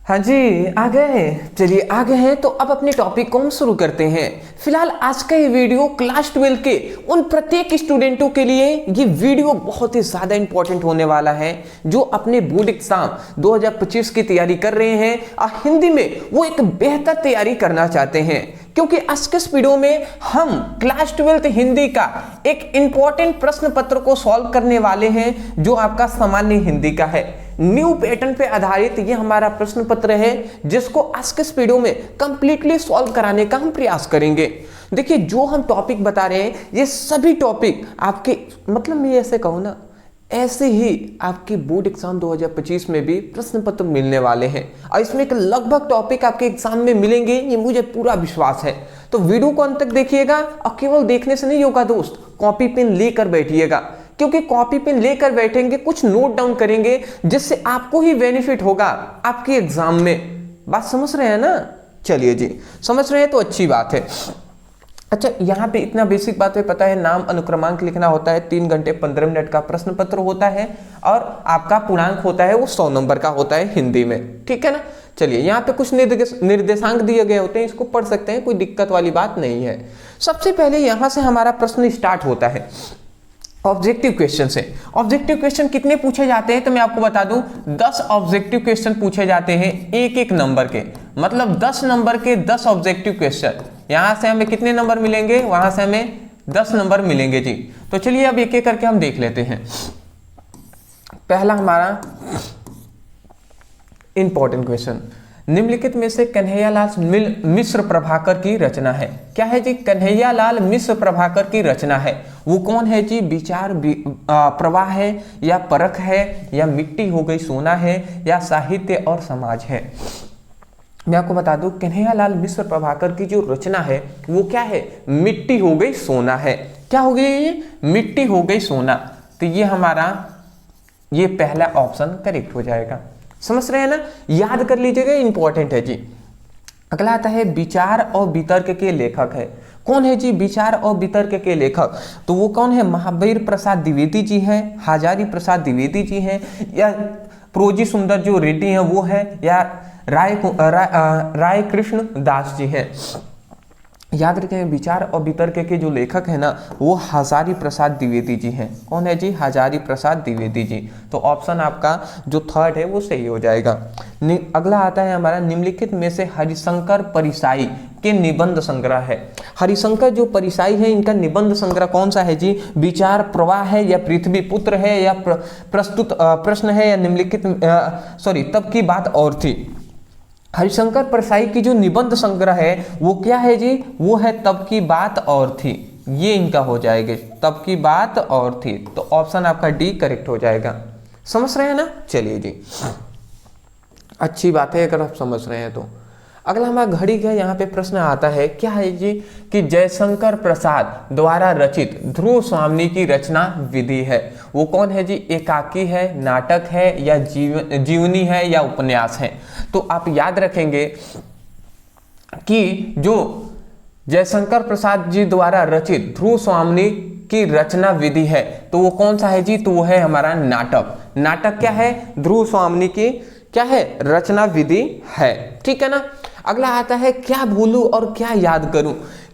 हाँ जी, आ गए। चलिए आ गए हैं तो अब अपने टॉपिक को हम शुरू करते हैं। फिलहाल आज का ये वीडियो क्लास 12 के उन प्रत्येक स्टूडेंटों के लिए ये वीडियो बहुत ही ज़्यादा इंपॉर्टेंट होने वाला है जो अपने बोर्ड एग्जाम 2025 की तैयारी कर रहे हैं और हिंदी में वो एक बेहतर तैयारी करना चाहते हैं, क्योंकि आज के इस वीडियो में हम क्लास 12 हिंदी का एक इंपॉर्टेंट प्रश्न पत्र को सॉल्व करने वाले हैं जो आपका सामान्य हिंदी का है। न्यू पैटर्न पे आधारित ये हमारा प्रश्न पत्र है जिसको आज के इस वीडियो में कंप्लीटली सॉल्व कराने का हम प्रयास करेंगे। देखिए, जो हम टॉपिक बता रहे हैं ये सभी टॉपिक आपके, मतलब मैं ऐसे कहूँ ना, ऐसे ही आपके बोर्ड एग्जाम 2025 में भी प्रश्न पत्र मिलने वाले हैं और इसमें एक लगभग टॉपिक आपके एग्जाम में मिलेंगे, ये मुझे पूरा विश्वास है। तो वीडियो को अंत तक देखिएगा और केवल देखने से नहीं होगा दोस्त, कॉपी पेन लेकर बैठिएगा, क्योंकि कॉपी पेन लेकर बैठेंगे, कुछ नोट डाउन करेंगे जिससे आपको ही बेनिफिट होगा आपके एग्जाम में। बात समझ रहे हैं ना? चलिए जी, समझ रहे हैं तो अच्छी बात है। अच्छा, यहाँ पे इतना बेसिक बात है पता है, नाम अनुक्रमांक लिखना होता है, 3 घंटे 15 मिनट का प्रश्न पत्र होता है और आपका पूर्णांक होता है वो 100 नंबर का होता है हिंदी में, ठीक है ना। चलिए, यहाँ पे कुछ निर्देशांक दिए गए होते हैं, इसको पढ़ सकते हैं, कोई दिक्कत वाली बात नहीं है। सबसे पहले यहाँ से हमारा प्रश्न स्टार्ट होता है ऑब्जेक्टिव क्वेश्चन से। ऑब्जेक्टिव क्वेश्चन कितने पूछे जाते हैं तो मैं आपको बता दूं, 10 ऑब्जेक्टिव क्वेश्चन पूछे जाते हैं एक एक नंबर के, मतलब 10 नंबर के 10 ऑब्जेक्टिव क्वेश्चन। यहां से हमें कितने नंबर मिलेंगे? वहां से हमें 10 नंबर मिलेंगे जी। तो चलिए अब एक एक करके हम देख लेते हैं। पहला हमारा इंपॉर्टेंट क्वेश्चन, निम्नलिखित में से कन्हैयालाल मिश्र प्रभाकर की रचना है। क्या है जी? कन्हैयालाल मिश्र प्रभाकर की रचना है। वो कौन है जी? विचार प्रवाह है, या परख है, या मिट्टी हो गई सोना है, या साहित्य और समाज है। मैं आपको बता दूं, कन्हैयालाल मिश्र प्रभाकर की जो रचना है वो क्या है? मिट्टी हो गई सोना है। क्या हो गई ये? मिट्टी हो गई सोना। तो ये हमारा ये पहला ऑप्शन करेक्ट हो जाएगा। समझ रहे हैं ना? याद कर लीजिएगा, इंपॉर्टेंट है जी। अगला आता है विचार और वितर्क के लेखक है। कौन है जी विचार और वितर्क के लेखक? तो वो कौन है? महावीर प्रसाद द्विवेदी जी हैं, हजारी प्रसाद द्विवेदी जी हैं, या प्रोजी सुंदर जो रेड्डी हैं वो है, या राय कृष्ण दास जी हैं। याद रखें, विचार और वितर्क के जो लेखक है ना वो हजारी प्रसाद द्विवेदी जी हैं। कौन है जी? हजारी प्रसाद द्विवेदी जी। तो ऑप्शन आपका जो थर्ड है वो सही हो जाएगा। अगला आता है हमारा, निम्नलिखित में से हरिशंकर परिसाई के निबंध संग्रह है। हरिशंकर जो परिसाई है इनका निबंध संग्रह कौन सा है जी? विचार प्रवाह है, या पृथ्वी पुत्र है, या प्रस्तुत प्रश्न है, या निम्नलिखित तब की बात और थी। हरिशंकर परसाई की जो निबंध संग्रह है वो क्या है जी? वो है तब की बात और थी। ये इनका हो जाएगा, तब की बात और थी। तो ऑप्शन आपका डी करेक्ट हो जाएगा। समझ रहे हैं ना? चलिए जी, अच्छी बात है अगर आप समझ रहे हैं तो। अगला हमारा घड़ी का यहाँ पे प्रश्न आता है, क्या है जी? कि जयशंकर प्रसाद द्वारा रचित ध्रुव स्वामी की रचना विधि है। वो कौन है जी? एकाकी है, नाटक है, या जीवनी है, या उपन्यास है। तो आप याद रखेंगे कि जो जयशंकर प्रसाद जी द्वारा रचित ध्रुव स्वामी की रचना विधि है तो वो कौन सा है जी? तो वो है हमारा नाटक। नाटक क्या है? ध्रुव स्वामी की क्या है? रचना विधि है, ठीक है ना। अगला आता है, क्या भूलूं और क्या याद करूं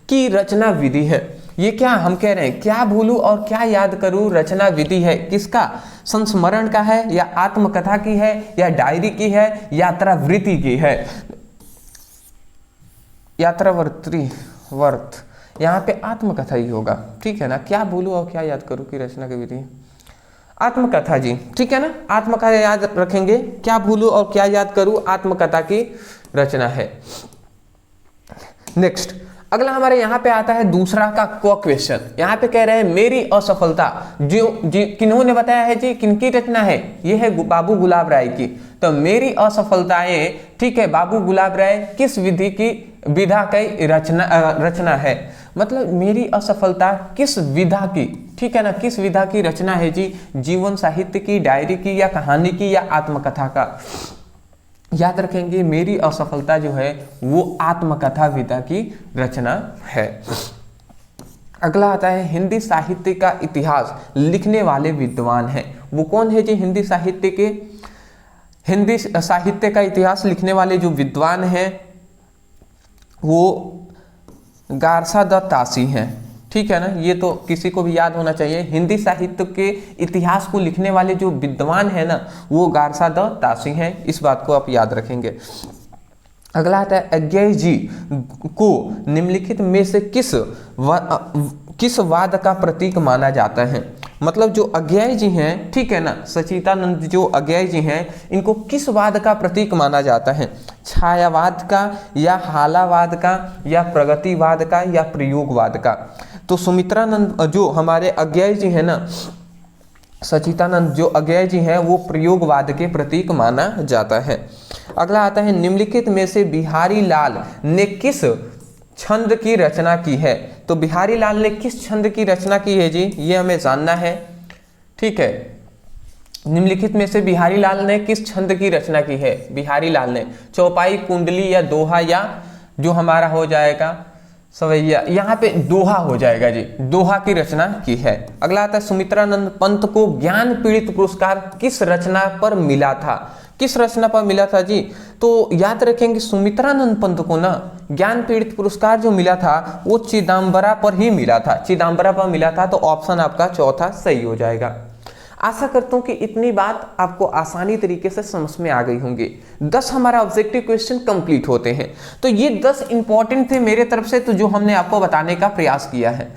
की रचना विधि है। ये क्या हम कह रहे हैं? क्या भूलूं और क्या याद करूं रचना विधि है। किसका? संस्मरण का है, या आत्मकथा की है, या डायरी की है, यात्रावृत्ति की है। यात्रावृत्ति वर्त, यहाँ पे आत्मकथा ही होगा, ठीक है ना। क्या भूलूं और क्या याद करूं की रचना की विधि, आत्मकथा जी, ठीक है ना। आत्मकथा याद रखेंगे, क्या भूलूं और क्या याद करूं आत्मकथा की रचना है। नेक्स्ट, अगला हमारे यहाँ पे आता है दूसरा का क्वेश्चन। यहाँ पे कह रहे हैं मेरी असफलता जो किन्होंने बताया है जी? किनकी रचना है? ये है बाबू गुलाब राय की। तो मेरी असफलताएं, ठीक है, बाबू गुलाब राय किस विधि की विधा की रचना है। मतलब मेरी असफलता किस विधा की, ठीक है ना, किस विधा की रचना है जी? जीवन साहित्य की, डायरी की, या कहानी की, या आत्मकथा का। याद रखेंगे, मेरी असफलता जो है वो आत्मकथा विधा की रचना है। अगला आता है, हिंदी साहित्य का इतिहास लिखने वाले विद्वान हैं। वो कौन है जी? हिंदी साहित्य के हिंदी साहित्य का इतिहास लिखने वाले जो विद्वान हैं वो गारसा द तासी हैं। ठीक है ना, ये तो किसी को भी याद होना चाहिए। हिंदी साहित्य के इतिहास को लिखने वाले जो विद्वान हैं ना वो गारसा द तासी हैं, इस बात को आप याद रखेंगे। अगला आता है अज्ञेय जी को निम्नलिखित में से किस वाद का प्रतीक माना जाता है। मतलब जो अज्ञेय जी हैं, ठीक है ना, सचिदानंद जो अज्ञेय जी हैं, इनको किस वाद का प्रतीक माना जाता है? छायावाद का, या हालावाद का, या प्रगतिवाद का, या प्रयोगवाद का? तो सुमित्रानंद जो हमारे अज्ञेय जी हैं ना, सचिदानंद जो अज्ञेय जी हैं वो प्रयोगवाद के प्रतीक माना जाता है। अगला आता है निम्नलिखित में से बिहारी लाल ने किस छंद की रचना की है? तो बिहारी लाल ने किस छंद की रचना की है जी, ये हमें जानना है। ठीक है, निम्नलिखित में से बिहारी लाल ने किस छंद की रचना की है? बिहारी लाल ने चौपाई, कुंडली, या दोहा, या जो हमारा हो जाएगा सवैया, यहाँ पे दोहा हो जाएगा जी, दोहा की रचना की है। अगला आता है सुमित्रानंद पंत को ज्ञान पीड़ित पुरस्कार किस रचना पर मिला था? किस रचना पर मिला था जी? तो याद रखेंगे सुमित्रानंद पंत को ना ज्ञान पीड़ित पुरस्कार जो मिला था वो चिदंबरा पर ही मिला था, चिदंबरा पर मिला था। तो ऑप्शन आपका चौथा सही हो जाएगा। आशा करता हूं कि इतनी बात आपको आसानी तरीके से समझ में आ गई होंगी। 10 हमारा ऑब्जेक्टिव क्वेश्चन कंप्लीट होते हैं। तो ये 10 इंपॉर्टेंट थे मेरे तरफ से, तो जो हमने आपको बताने का प्रयास किया है।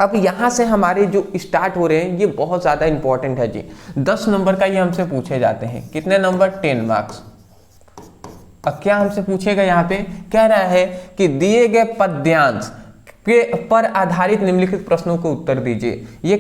अब यहां से हमारे जो स्टार्ट हो रहे हैं ये बहुत ज्यादा इंपॉर्टेंट है जी। 10 नंबर का ये हमसे पूछे जाते हैं। कितने नंबर? 10 मार्क्स। अब क्या हमसे पूछेगा? यहाँ पे कह रहा है कि दिए गए पद्यांश के पर आधारित निम्नलिखित प्रश्नों को उत्तर दीजिए। ये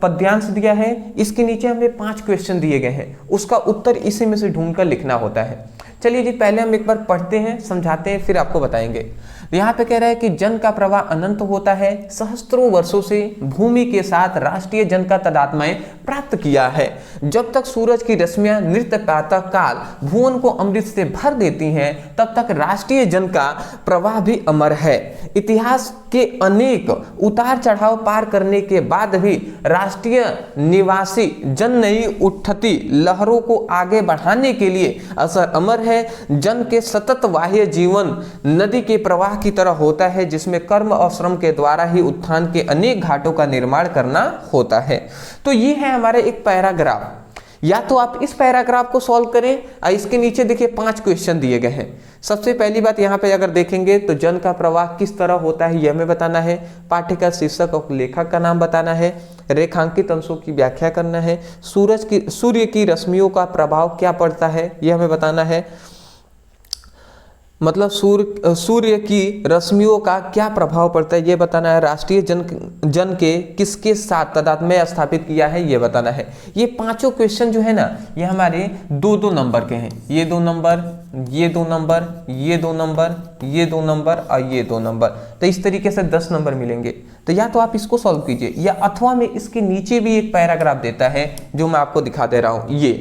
पद्यांश दिया है, इसके नीचे हमें 5 क्वेश्चन दिए गए हैं, उसका उत्तर इसी में से ढूंढकर लिखना होता है। चलिए जी, पहले हम एक बार पढ़ते हैं, समझाते हैं, फिर आपको बताएंगे। यहाँ पे कह रहा है कि जन का प्रवाह अनंत होता है, सहस्त्रों वर्षों से भूमि के साथ राष्ट्रीय जन का तादात्म्य प्राप्त किया है। जब तक सूरज की रश्मियां नृत्य प्रातः काल भुवन को अमृत से भर देती हैं, तब तक राष्ट्रीय जन का प्रवाह भी अमर है। इतिहास के अनेक उतार चढ़ाव पार करने के बाद भी राष्ट्रीय निवासी जन नई उठती लहरों को आगे बढ़ाने के लिए असर अमर है। जन के सतत बाह्य जीवन नदी के प्रवाह की तरह होता है, जिसमें कर्म और श्रम के द्वारा ही उत्थान के अनेक घाटों का निर्माण करना होता है। तो ये है हमारे एक पैराग्राफ। या तो आप इस पैराग्राफ को सॉल्व करें, और इसके नीचे देखिए 5 क्वेश्चन दिए गए हैं। सबसे पहली बात यहाँ पे अगर देखेंगे तो जन का प्रवाह किस तरह होता है ये हमें बताना है, पाठ्य का शीर्षक और लेखक का नाम बताना है, रेखांकित अंशों की व्याख्या करना है, सूर्य की रश्मियों का प्रभाव क्या पड़ता है ये हमें बताना है, मतलब सूर्य की रश्मियों का क्या प्रभाव पड़ता है ये बताना है, राष्ट्रीय जन के किसके साथ तादात्म्य स्थापित किया है ये बताना है। ये 5 क्वेश्चन जो है ना ये हमारे 2-2 नंबर के हैं। ये 2 नंबर, ये 2 नंबर, ये 2 नंबर, ये 2 नंबर और ये 2 नंबर। तो इस तरीके से 10 नंबर मिलेंगे। तो या तो आप इसको सॉल्व कीजिए, या अथवा में इसके नीचे भी एक पैराग्राफ देता है जो मैं आपको दिखा दे रहा हूँ। ये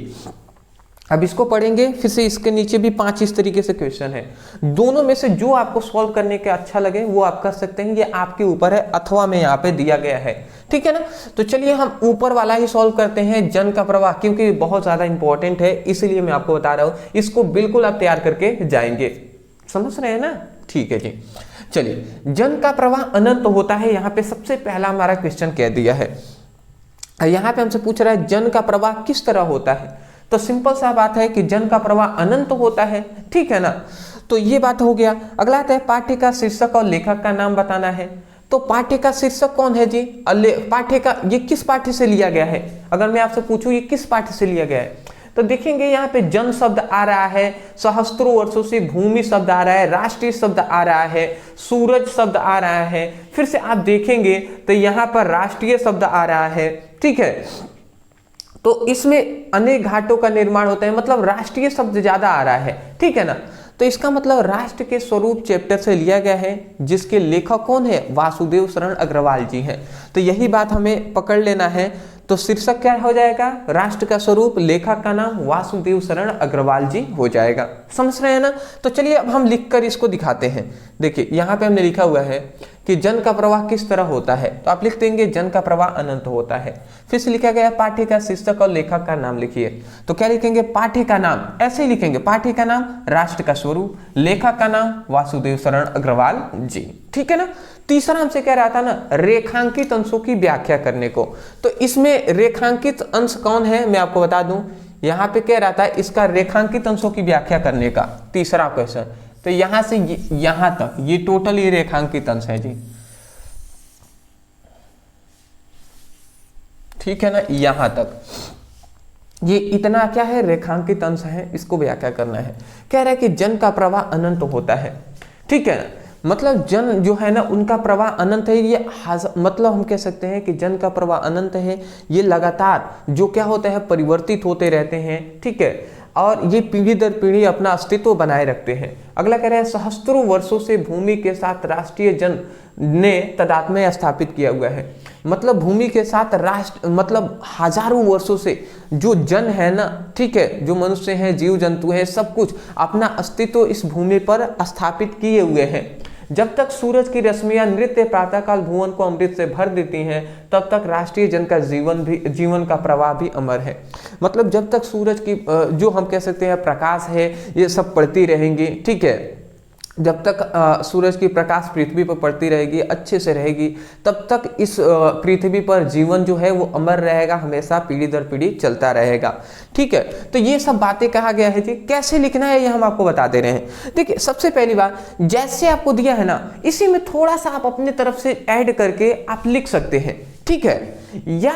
अब इसको पढ़ेंगे, फिर से इसके नीचे भी 5 इस तरीके से क्वेश्चन है। दोनों में से जो आपको सॉल्व करने के अच्छा लगे वो आप कर सकते हैं, ये आपके ऊपर है। अथवा में यहाँ पे दिया गया है, ठीक है ना। तो चलिए हम ऊपर वाला ही सॉल्व करते हैं, जन का प्रवाह, क्योंकि बहुत ज्यादा इंपॉर्टेंट है, इसलिए मैं आपको बता रहा हूँ। इसको बिल्कुल आप तैयार करके जाएंगे, समझ रहे हैं ना? ठीक है जी। चलिए, जन का प्रवाह अनंत होता है, यहाँ पे सबसे पहला हमारा क्वेश्चन कह दिया है। यहाँ पे हमसे पूछ रहा है जन का प्रवाह किस तरह होता है। तो सिंपल सा बात है कि जन का प्रवाह अनंत होता है, ठीक है ना। तो ये बात हो गया। अगला आता है पाठ्य का शीर्षक और लेखक का नाम बताना है। तो पाठ्य का शीर्षक कौन है जी? पाठ्य का ये किस पाठ्य से लिया गया है? अगर मैं आपसे पूछूं ये किस पाठ्य से लिया गया है, तो देखेंगे यहाँ पे जन शब्द आ रहा है, सहस्त्रों वर्षों से भूमि शब्द आ रहा है, राष्ट्रीय शब्द आ रहा है, सूरज शब्द आ रहा है, फिर से आप देखेंगे तो यहाँ पर राष्ट्रीय शब्द आ रहा है, ठीक है। तो इसमें अनेक घाटों का निर्माण होता है, मतलब राष्ट्रीय शब्द ज्यादा आ रहा है, ठीक है ना। तो इसका मतलब राष्ट्र के स्वरूप चैप्टर से लिया गया है, जिसके लेखक कौन है? वासुदेव शरण अग्रवाल जी हैं। तो यही बात हमें पकड़ लेना है। तो शीर्षक क्या हो जाएगा? राष्ट्र का स्वरूप, लेखक का नाम वासुदेव शरण अग्रवाल जी हो जाएगा। समझ रहे हैं ना? तो चलिए अब हम लिखकर इसको दिखाते हैं। देखिए यहाँ पे हमने लिखा हुआ है कि जन का प्रवाह किस तरह होता है, तो आप लिख देंगे जन का प्रवाह अनंत होता है। फिर से लिखा गया पाठ्य का शीर्षक और लेखक का नाम लिखिए, तो क्या लिखेंगे, पाठ्य का नाम ऐसे ही लिखेंगे, पाठ्य का नाम राष्ट्र का स्वरूप, लेखक का नाम वासुदेव शरण अग्रवाल जी, ठीक है ना। तीसरा हमसे कह रहा था ना रेखांकित अंशों की व्याख्या करने को, तो इसमें रेखांकित अंश कौन है मैं आपको बता दूं, यहां पे कह रहा था इसका रेखांकित अंशों की व्याख्या करने का तीसरा क्वेश्चन, तो यहां से यहां तक ये टोटल ये रेखांकित अंश है जी, ठीक है ना, यहां तक ये इतना क्या है रेखांकित अंश है, इसको व्याख्या करना है। कह रहा है कि जन का प्रवाह अनंत होता है, ठीक है, मतलब जन जो है ना उनका प्रवाह अनंत है, ये मतलब हम कह सकते हैं कि जन का प्रवाह अनंत है, ये लगातार जो क्या होता है परिवर्तित होते रहते हैं, ठीक है, और ये पीढ़ी दर पीढ़ी अपना अस्तित्व बनाए रखते हैं। अगला कह रहा है सहस्त्रों वर्षों से भूमि के साथ राष्ट्रीय जन ने तदात्म्य स्थापित किया हुआ है, मतलब भूमि के साथ राष्ट्र मतलब हजारों वर्षों से जो जन है ना, ठीक है, जो मनुष्य हैं जीव जंतु हैं सब कुछ अपना अस्तित्व इस भूमि पर स्थापित किए हुए हैं। जब तक सूरज की रश्मियां नृत्य प्रातःकाल भुवन को अमृत से भर देती हैं तब तक राष्ट्रीय जन का जीवन का प्रवाह भी अमर है। मतलब जब तक सूरज की जो हम कह सकते हैं प्रकाश है ये सब पड़ती रहेंगी, ठीक है, जब तक सूरज की प्रकाश पृथ्वी पर पड़ती रहेगी अच्छे से रहेगी तब तक इस पृथ्वी पर जीवन जो है वो अमर रहेगा, हमेशा पीढ़ी दर पीढ़ी चलता रहेगा, ठीक है। तो ये सब बातें कहा गया है जी, कैसे लिखना है ये हम आपको बता दे रहे हैं। देखिए सबसे पहली बात जैसे आपको दिया है ना इसी में थोड़ा सा आप अपने तरफ से ऐड करके आप लिख सकते हैं, ठीक है, या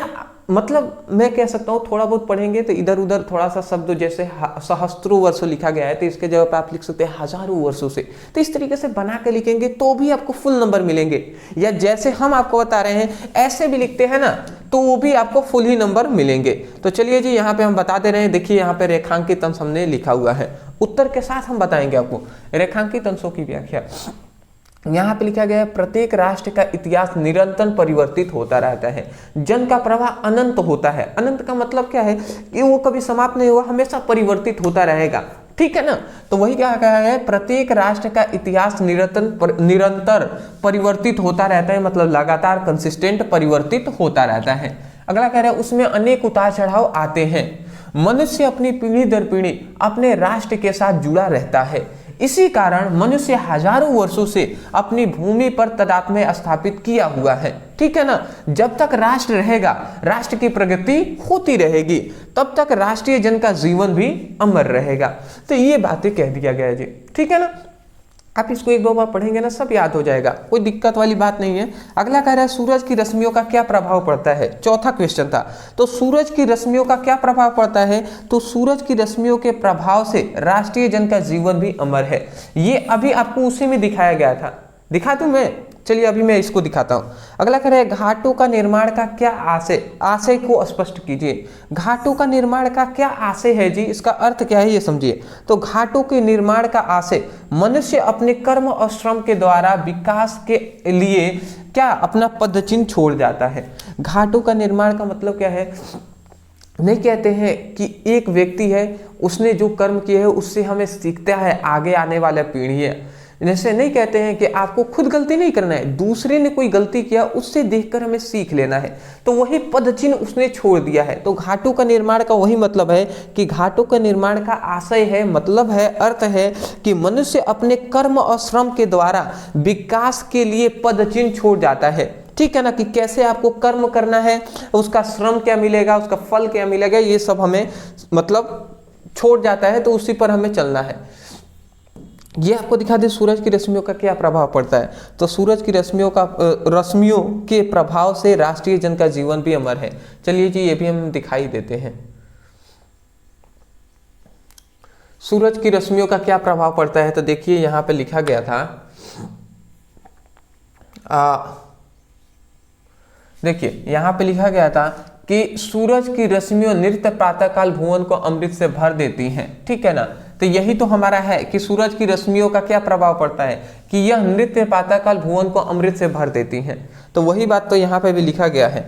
मतलब मैं कह सकता हूँ थोड़ा बहुत पढ़ेंगे तो इधर उधर थोड़ा सा शब्द जैसे सहस्त्रों वर्षों लिखा गया है तो इसके जगह पे आप लिख सकते हैं हजारों वर्षों से, तो इस तरीके से बना के लिखेंगे तो भी आपको फुल नंबर मिलेंगे, या जैसे हम आपको बता रहे हैं ऐसे भी लिखते हैं ना तो वो भी आपको फुल ही नंबर मिलेंगे। तो चलिए जी यहाँ पे हम बता दे रहे हैं, देखिए यहाँ पे रेखांकित अंश हमने लिखा हुआ है, उत्तर के साथ हम बताएंगे आपको रेखांकित अंशों की व्याख्या। यहाँ पे लिखा गया है प्रत्येक राष्ट्र का इतिहास निरंतर परिवर्तित होता रहता है, जन का प्रवाह अनंत होता है। अनंत का मतलब क्या है कि वो कभी समाप्त नहीं हुआ, हमेशा परिवर्तित होता रहेगा, ठीक है ना। तो वही क्या कहा है प्रत्येक राष्ट्र का इतिहास निरंतर परिवर्तित होता रहता है, मतलब लगातार कंसिस्टेंट परिवर्तित होता रहता है। अगला कह रहा है उसमें अनेक उतार चढ़ाव आते हैं, मनुष्य अपनी पीढ़ी दर पीढ़ी अपने राष्ट्र के साथ जुड़ा रहता है, इसी कारण मनुष्य हजारों वर्षों से अपनी भूमि पर तदात्म्य स्थापित किया हुआ है, ठीक है ना। जब तक राष्ट्र रहेगा राष्ट्र की प्रगति होती रहेगी, तब तक राष्ट्रीय जन का जीवन भी अमर रहेगा। तो ये बातें कह दिया गया जी, ठीक है ना। आप इसको एक दो बार पढ़ेंगे ना सब याद हो जाएगा, कोई दिक्कत वाली बात नहीं है। अगला कह रहा है सूरज की रश्मियों का क्या प्रभाव पड़ता है, चौथा क्वेश्चन था। तो सूरज की रश्मियों का क्या प्रभाव पड़ता है, तो सूरज की रश्मियों के प्रभाव से राष्ट्रीय जन का जीवन भी अमर है। ये अभी आपको उसी में दिखाया गया था, दिखा दूं मैं, चलिए अभी मैं इसको दिखाता हूं। अगला कह रहा है घाटों का निर्माण का क्या आशय को स्पष्ट कीजिए। घाटों का निर्माण का क्या आशय है जी, इसका अर्थ क्या है ये समझिए। तो घाटों के निर्माण का आशय मनुष्य अपने कर्म और श्रम के द्वारा विकास के लिए क्या अपना पदचिन्ह छोड़ जाता है। घाटों का निर्माण का मतलब क्या है, नहीं कहते हैं कि एक व्यक्ति है उसने जो कर्म किए है उससे हमें सीखता है आगे आने वाला पीढ़ी है, जैसे नहीं कहते हैं कि आपको खुद गलती नहीं करना है, दूसरे ने कोई गलती किया उससे देखकर हमें सीख लेना है, तो वही पदचिन्ह उसने छोड़ दिया है। तो घाटों का निर्माण का वही मतलब है कि घाटों का निर्माण का आशय है, मतलब है, अर्थ है कि मनुष्य अपने कर्म और श्रम के द्वारा विकास के लिए पदचिन्ह छोड़ जाता है, ठीक है ना, कि कैसे आपको कर्म करना है, उसका श्रम क्या मिलेगा, उसका फल क्या मिलेगा, ये सब हमें मतलब छोड़ जाता है, तो उसी पर हमें चलना है। ये आपको दिखा दे सूरज की रश्मियों का क्या प्रभाव पड़ता है। तो सूरज की रश्मियों के प्रभाव से राष्ट्रीय जन का जीवन भी अमर है। चलिए जी ये भी हम दिखाई देते हैं, सूरज की रश्मियों का क्या प्रभाव पड़ता है। तो देखिए यहां पे लिखा गया था, देखिए यहां पे लिखा गया था कि सूरज की रश्मियों नृत्य प्रातःकाल भुवन को अमृत से भर देती हैं, ठीक है ना। तो यही तो हमारा है कि सूरज की रश्मियों का क्या प्रभाव पड़ता है कि यह नृत्य प्रातःकाल भुवन को अमृत से भर देती हैं। तो वही बात तो यहाँ पे भी लिखा गया है,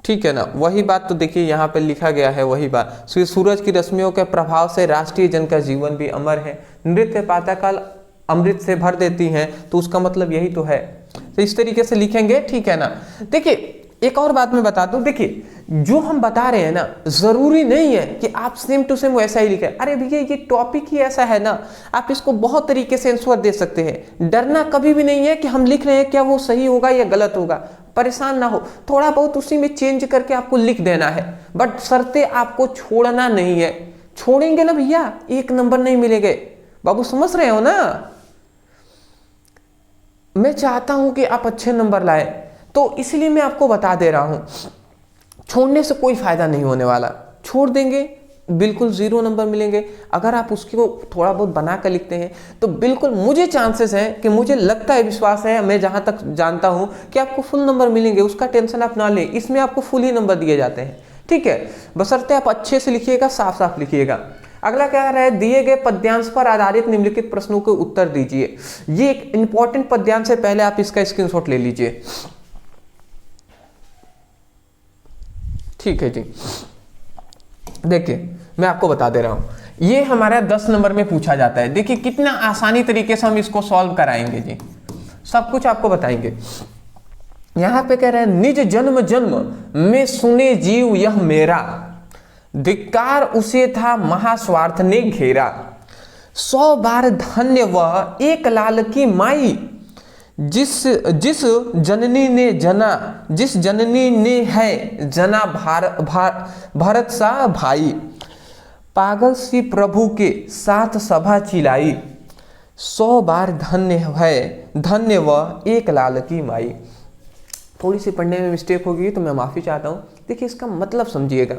ठीक है ना, वही बात तो देखिए यहाँ पे लिखा गया है, वही बात सूरज की रश्मियों के प्रभाव से राष्ट्रीय जन का जीवन भी अमर है, नृत्य प्रातःकाल अमृत से भर देती हैं, तो उसका मतलब यही तो है तो इस तरीके से लिखेंगे, ठीक है ना। देखिए एक और बात मैं बता दूं, देखिए जो हम बता रहे हैं ना, जरूरी नहीं है कि आप सेम टू सेम वैसा ही लिखें। अरे भैया ये टॉपिक ही ऐसा है ना, आप इसको बहुत तरीके से आंसर दे सकते हैं। डरना कभी भी नहीं है कि हम लिख रहे हैं क्या वो सही होगा या गलत होगा, परेशान ना हो, थोड़ा बहुत उसी में चेंज करके आपको लिख देना है, बट शर्तें आपको छोड़ना नहीं है। छोड़ेंगे ना भैया एक नंबर नहीं मिलेंगे। बाबू समझ रहे हो ना, मैं चाहता हूं कि आप अच्छे नंबर लाए, तो इसलिए मैं आपको बता दे रहा हूं, छोड़ने से कोई फायदा नहीं होने वाला। छोड़ देंगे बिल्कुल 0 नंबर मिलेंगे। अगर आप उसको थोड़ा बहुत बना कर लिखते हैं तो बिल्कुल मुझे चांसेस हैं कि, मुझे लगता है, विश्वास है, मैं जहां तक जानता हूं कि आपको फुल नंबर मिलेंगे। उसका टेंशन आप ना लें, इसमें आपको फुल ही नंबर दिए जाते हैं, ठीक है। बशर्ते आप अच्छे से लिखिएगा, साफ साफ लिखिएगा। अगला क्या है, दिए गए पद्यांश पर आधारित निम्नलिखित प्रश्नों के उत्तर दीजिए। ये एक इंपॉर्टेंट पद्यांश है, पहले आप इसका स्क्रीनशॉट ले लीजिए, ठीक है जी। देखिए मैं आपको बता दे रहा हूं, ये हमारा 10 नंबर में पूछा जाता है। देखिए कितना आसानी तरीके से हम इसको सॉल्व कराएंगे जी, सब कुछ आपको बताएंगे। यहां पे कह रहे हैं, निज जन्म जन्म में सुने जीव यह मेरा, धिक्कार उसे था महास्वार्थ ने घेरा। 100 बार धन्य वह एक लाल की माई, जिस जननी ने जना, जिस जननी ने है जना भरत सा भाई। पागल सी प्रभु के साथ सभा चिलाई, 100 बार धन्य है धन्य वह एक लाल की माई। थोड़ी सी पढ़ने में मिस्टेक होगी तो मैं माफी चाहता हूं। देखिए इसका मतलब समझिएगा,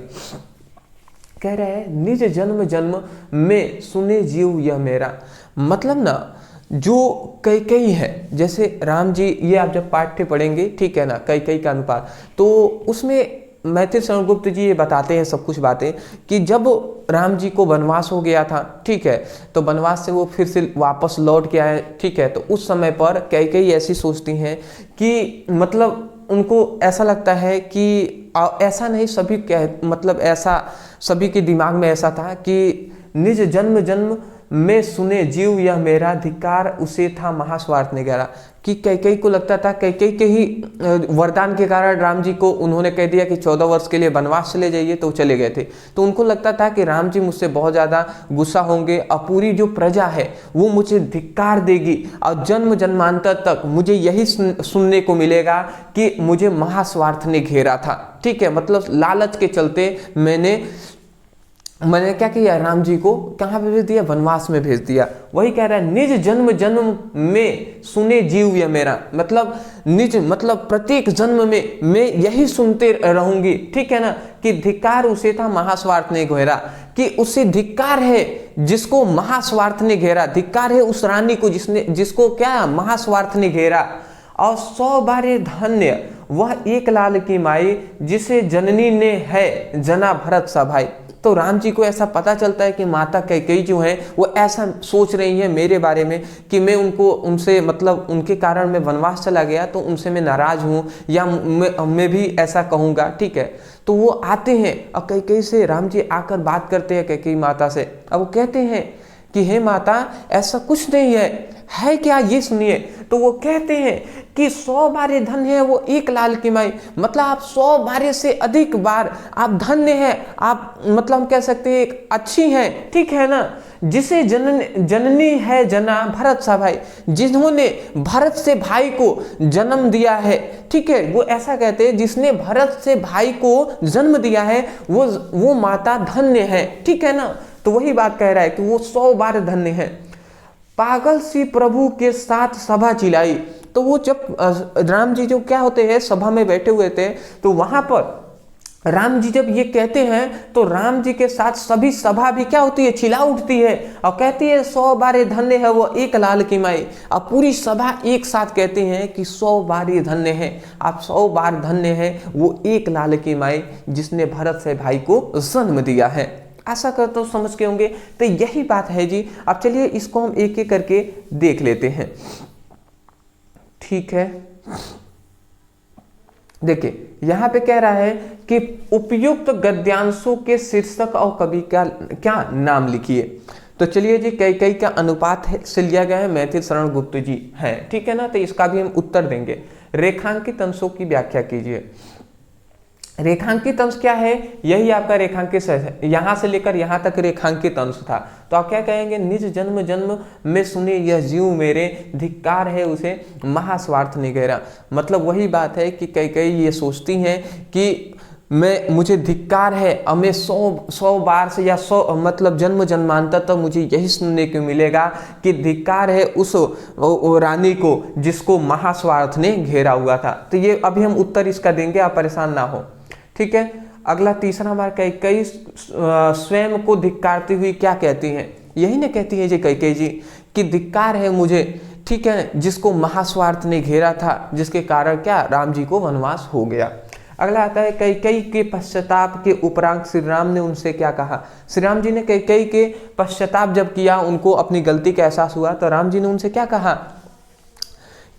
कह रहे हैं निज जन्म जन्म में सुने जीव यह मेरा, मतलब ना जो कैकेयी है, जैसे राम जी, ये आप जब पाठ्य पढ़ेंगे, ठीक है ना, कैकेयी का अनुपात, तो उसमें मैथिल शरण गुप्त जी ये बताते हैं सब कुछ बातें कि जब राम जी को वनवास हो गया था, ठीक है, तो वनवास से वो फिर से वापस लौट के आए, ठीक है, तो उस समय पर कैकेयी ऐसी सोचती हैं कि, मतलब उनको ऐसा लगता है कि ऐसा नहीं, सभी मतलब ऐसा सभी के दिमाग में ऐसा था कि निज जन्म जन्म में सुने जीव यह मेरा, धिक्कार उसे था महास्वार्थ ने घेरा। कि कैकेयी को लगता था, कैकेयी के ही वरदान के कारण राम जी को उन्होंने कह दिया कि 14 वर्ष के लिए वनवास चले जाइए, तो चले गए थे। तो उनको लगता था कि राम जी मुझसे बहुत ज़्यादा गुस्सा होंगे और पूरी जो प्रजा है वो मुझे धिक्कार देगी और जन्म जन्मांतर तक मुझे यही सुनने को मिलेगा कि मुझे महास्वार्थ ने घेरा था, ठीक है। मतलब लालच के चलते मैंने क्या किया, राम जी को कहाँ पे भेज दिया, वनवास में भेज दिया। वही कह रहा है, निज जन्म जन्म में सुने जीव यह मेरा, मतलब निज मतलब प्रत्येक जन्म में मैं यही सुनते रहूंगी, ठीक है ना, कि धिक्कार उसे था महास्वार्थ ने घेरा, कि उसे धिक्कार है जिसको महास्वार्थ ने घेरा, धिक्कार है उस रानी को जिसको क्या महास्वार्थ ने घेरा। और 100 बार धन्य वह एक लाल की माई, जिसे जननी ने है जना भरत सा भाई। तो राम जी को ऐसा पता चलता है कि माता कैकेयी जो है वो ऐसा सोच रही है मेरे बारे में कि मैं उनसे मतलब उनके कारण मैं वनवास चला गया, तो उनसे मैं नाराज हूँ, या मैं भी ऐसा कहूँगा, ठीक है। तो वो आते हैं और कैकेयी से राम जी आकर बात करते हैं कैकेयी माता से। अब वो कहते हैं कि हे माता ऐसा कुछ नहीं है क्या, ये सुनिए। तो वो कहते हैं कि 100 बार धन्य है वो एक लाल की माई, मतलब आप 100 बार से अधिक बार आप धन्य हैं, आप मतलब हम कह सकते हैं एक अच्छी हैं, ठीक है ना। जिसे जननी है जना भरत सा भाई, जिन्होंने भरत से भाई को जन्म दिया है, ठीक है, वो ऐसा कहते हैं जिसने भरत से भाई को जन्म दिया है वो माता धन्य है, ठीक है ना। तो वही बात कह रहा है कि वो 100 बार धन्य है। पागल सी प्रभु के साथ सभा चिलाई, तो वो जब राम जी जो क्या होते हैं सभा में बैठे हुए थे, तो वहां पर राम जी जब ये कहते हैं तो राम जी के साथ सभी सभा भी क्या होती है, चिल्ला उठती है और कहती है 100 बार धन्य है वो एक लाल की माई। अब पूरी सभा एक साथ कहते हैं कि 100 बार धन्य है, आप 100 बार धन्य है वो एक लाल की माई जिसने भरत से भाई को जन्म दिया है। आशा करता हूं समझ के होंगे। तो यही बात है जी। अब चलिए इसको हम एक एक करके देख लेते हैं, ठीक है। देखिए यहां पे कह रहा है कि उपयुक्त गद्यांशों के शीर्षक और कवि का क्या नाम लिखिए। तो चलिए जी, कई का अनुपात से लिया गया है, मैथिल शरण गुप्त जी हैं, ठीक है ना। तो इसका भी हम उत्तर देंगे। रेखांकित अंशों की व्याख्या कीजिए। रेखांकित अंश क्या है? यही आपका रेखांकित है, यहां से लेकर यहां तक रेखांकित अंश था। तो आप क्या कहेंगे? निज जन्म जन्म में सुने यह जीव मेरे, धिक्कार है उसे महास्वार्थ निगेरा। मतलब वही बात है कि कई ये सोचती हैं कि मुझे धिक्कार है, हमें 100 बार से या 100 मतलब जन्म जन्मांतर तक मुझे यही सुनने को मिलेगा कि धिक्कार है उस रानी को जिसको महास्वार्थ ने घेरा हुआ था। तो ये अभी हम उत्तर इसका देंगे, आप परेशान ना हो, ठीक है। अगला तीसरा हमारा कई स्वयं को धिक्कारती हुई क्या कहती हैं? यही ना कहती है जी कई जी कि धिक्कार है मुझे, ठीक है, जिसको महास्वार्थ ने घेरा था, जिसके कारण क्या राम जी को वनवास हो गया। अगला आता है कई के पश्चाताप के उपरांत श्री राम ने उनसे क्या कहा? श्री राम जी ने कई के पश्चाताप जब किया, उनको अपनी गलती का एहसास हुआ, तो राम जी ने उनसे क्या कहा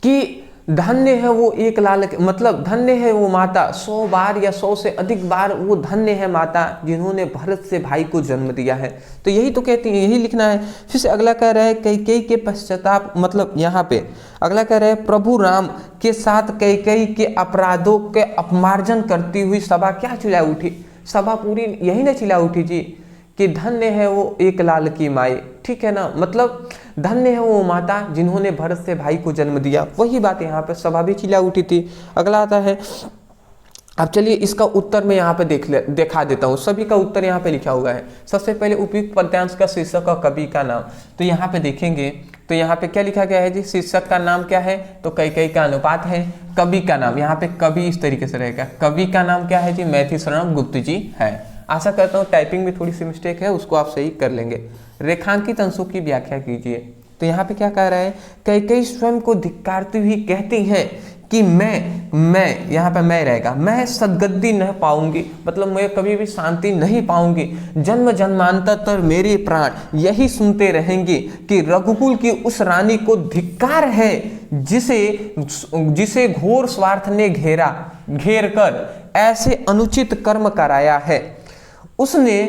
कि धन्य है वो एक लाल, मतलब धन्य है वो माता, 100 बार या 100 से अधिक बार वो धन्य है माता जिन्होंने भरत से भाई को जन्म दिया है। तो यही तो कहती है, यही लिखना है। फिर से अगला कह रहा है कई के पश्चाताप, मतलब यहाँ पे अगला कह रहा है प्रभु राम के साथ कई के अपराधों के अपमार्जन करती हुई सभा क्या चिल्ला उठी? सभा पूरी यही ना चिल्ला उठी जी कि धन्य है वो एक लाल की माई, ठीक है ना। मतलब धन्य है वो माता जिन्होंने भरत से भाई को जन्म दिया, वही बात यहाँ पे सभा भी चिल्ला उठी थी। अगला आता है, अब चलिए इसका उत्तर मैं यहाँ पे दिखा देता हूँ। सभी का उत्तर यहाँ पे लिखा हुआ है। सबसे पहले उपयुक्त पद्यांश का शीर्षक और कवि का नाम। तो यहाँ पे देखेंगे तो यहाँ पे क्या लिखा गया है जी? शीर्षक का नाम क्या है? तो कई का अनुपात है। कवि का नाम, यहाँ पे कवि इस तरीके से रहेगा। कवि का नाम क्या है जी? मैथिल शरण गुप्त जी है। आशा करता हूँ टाइपिंग में थोड़ी सी मिस्टेक है, उसको आप सही कर लेंगे। रेखांकित अंशों की व्याख्या कीजिए। तो यहाँ पे क्या कह रहा है? कई स्वयं को धिक्कारती हुई कहती हैं कि मैं यहाँ पे मैं रहेगा, मैं सद्गति न पाऊंगी, मतलब मैं कभी भी शांति नहीं पाऊंगी। जन्म जन्मांतर तक मेरे प्राण यही सुनते रहेंगे कि रघुकुल की उस रानी को धिक्कार है जिसे घोर स्वार्थ ने घेर कर ऐसे अनुचित कर्म कराया है। उसने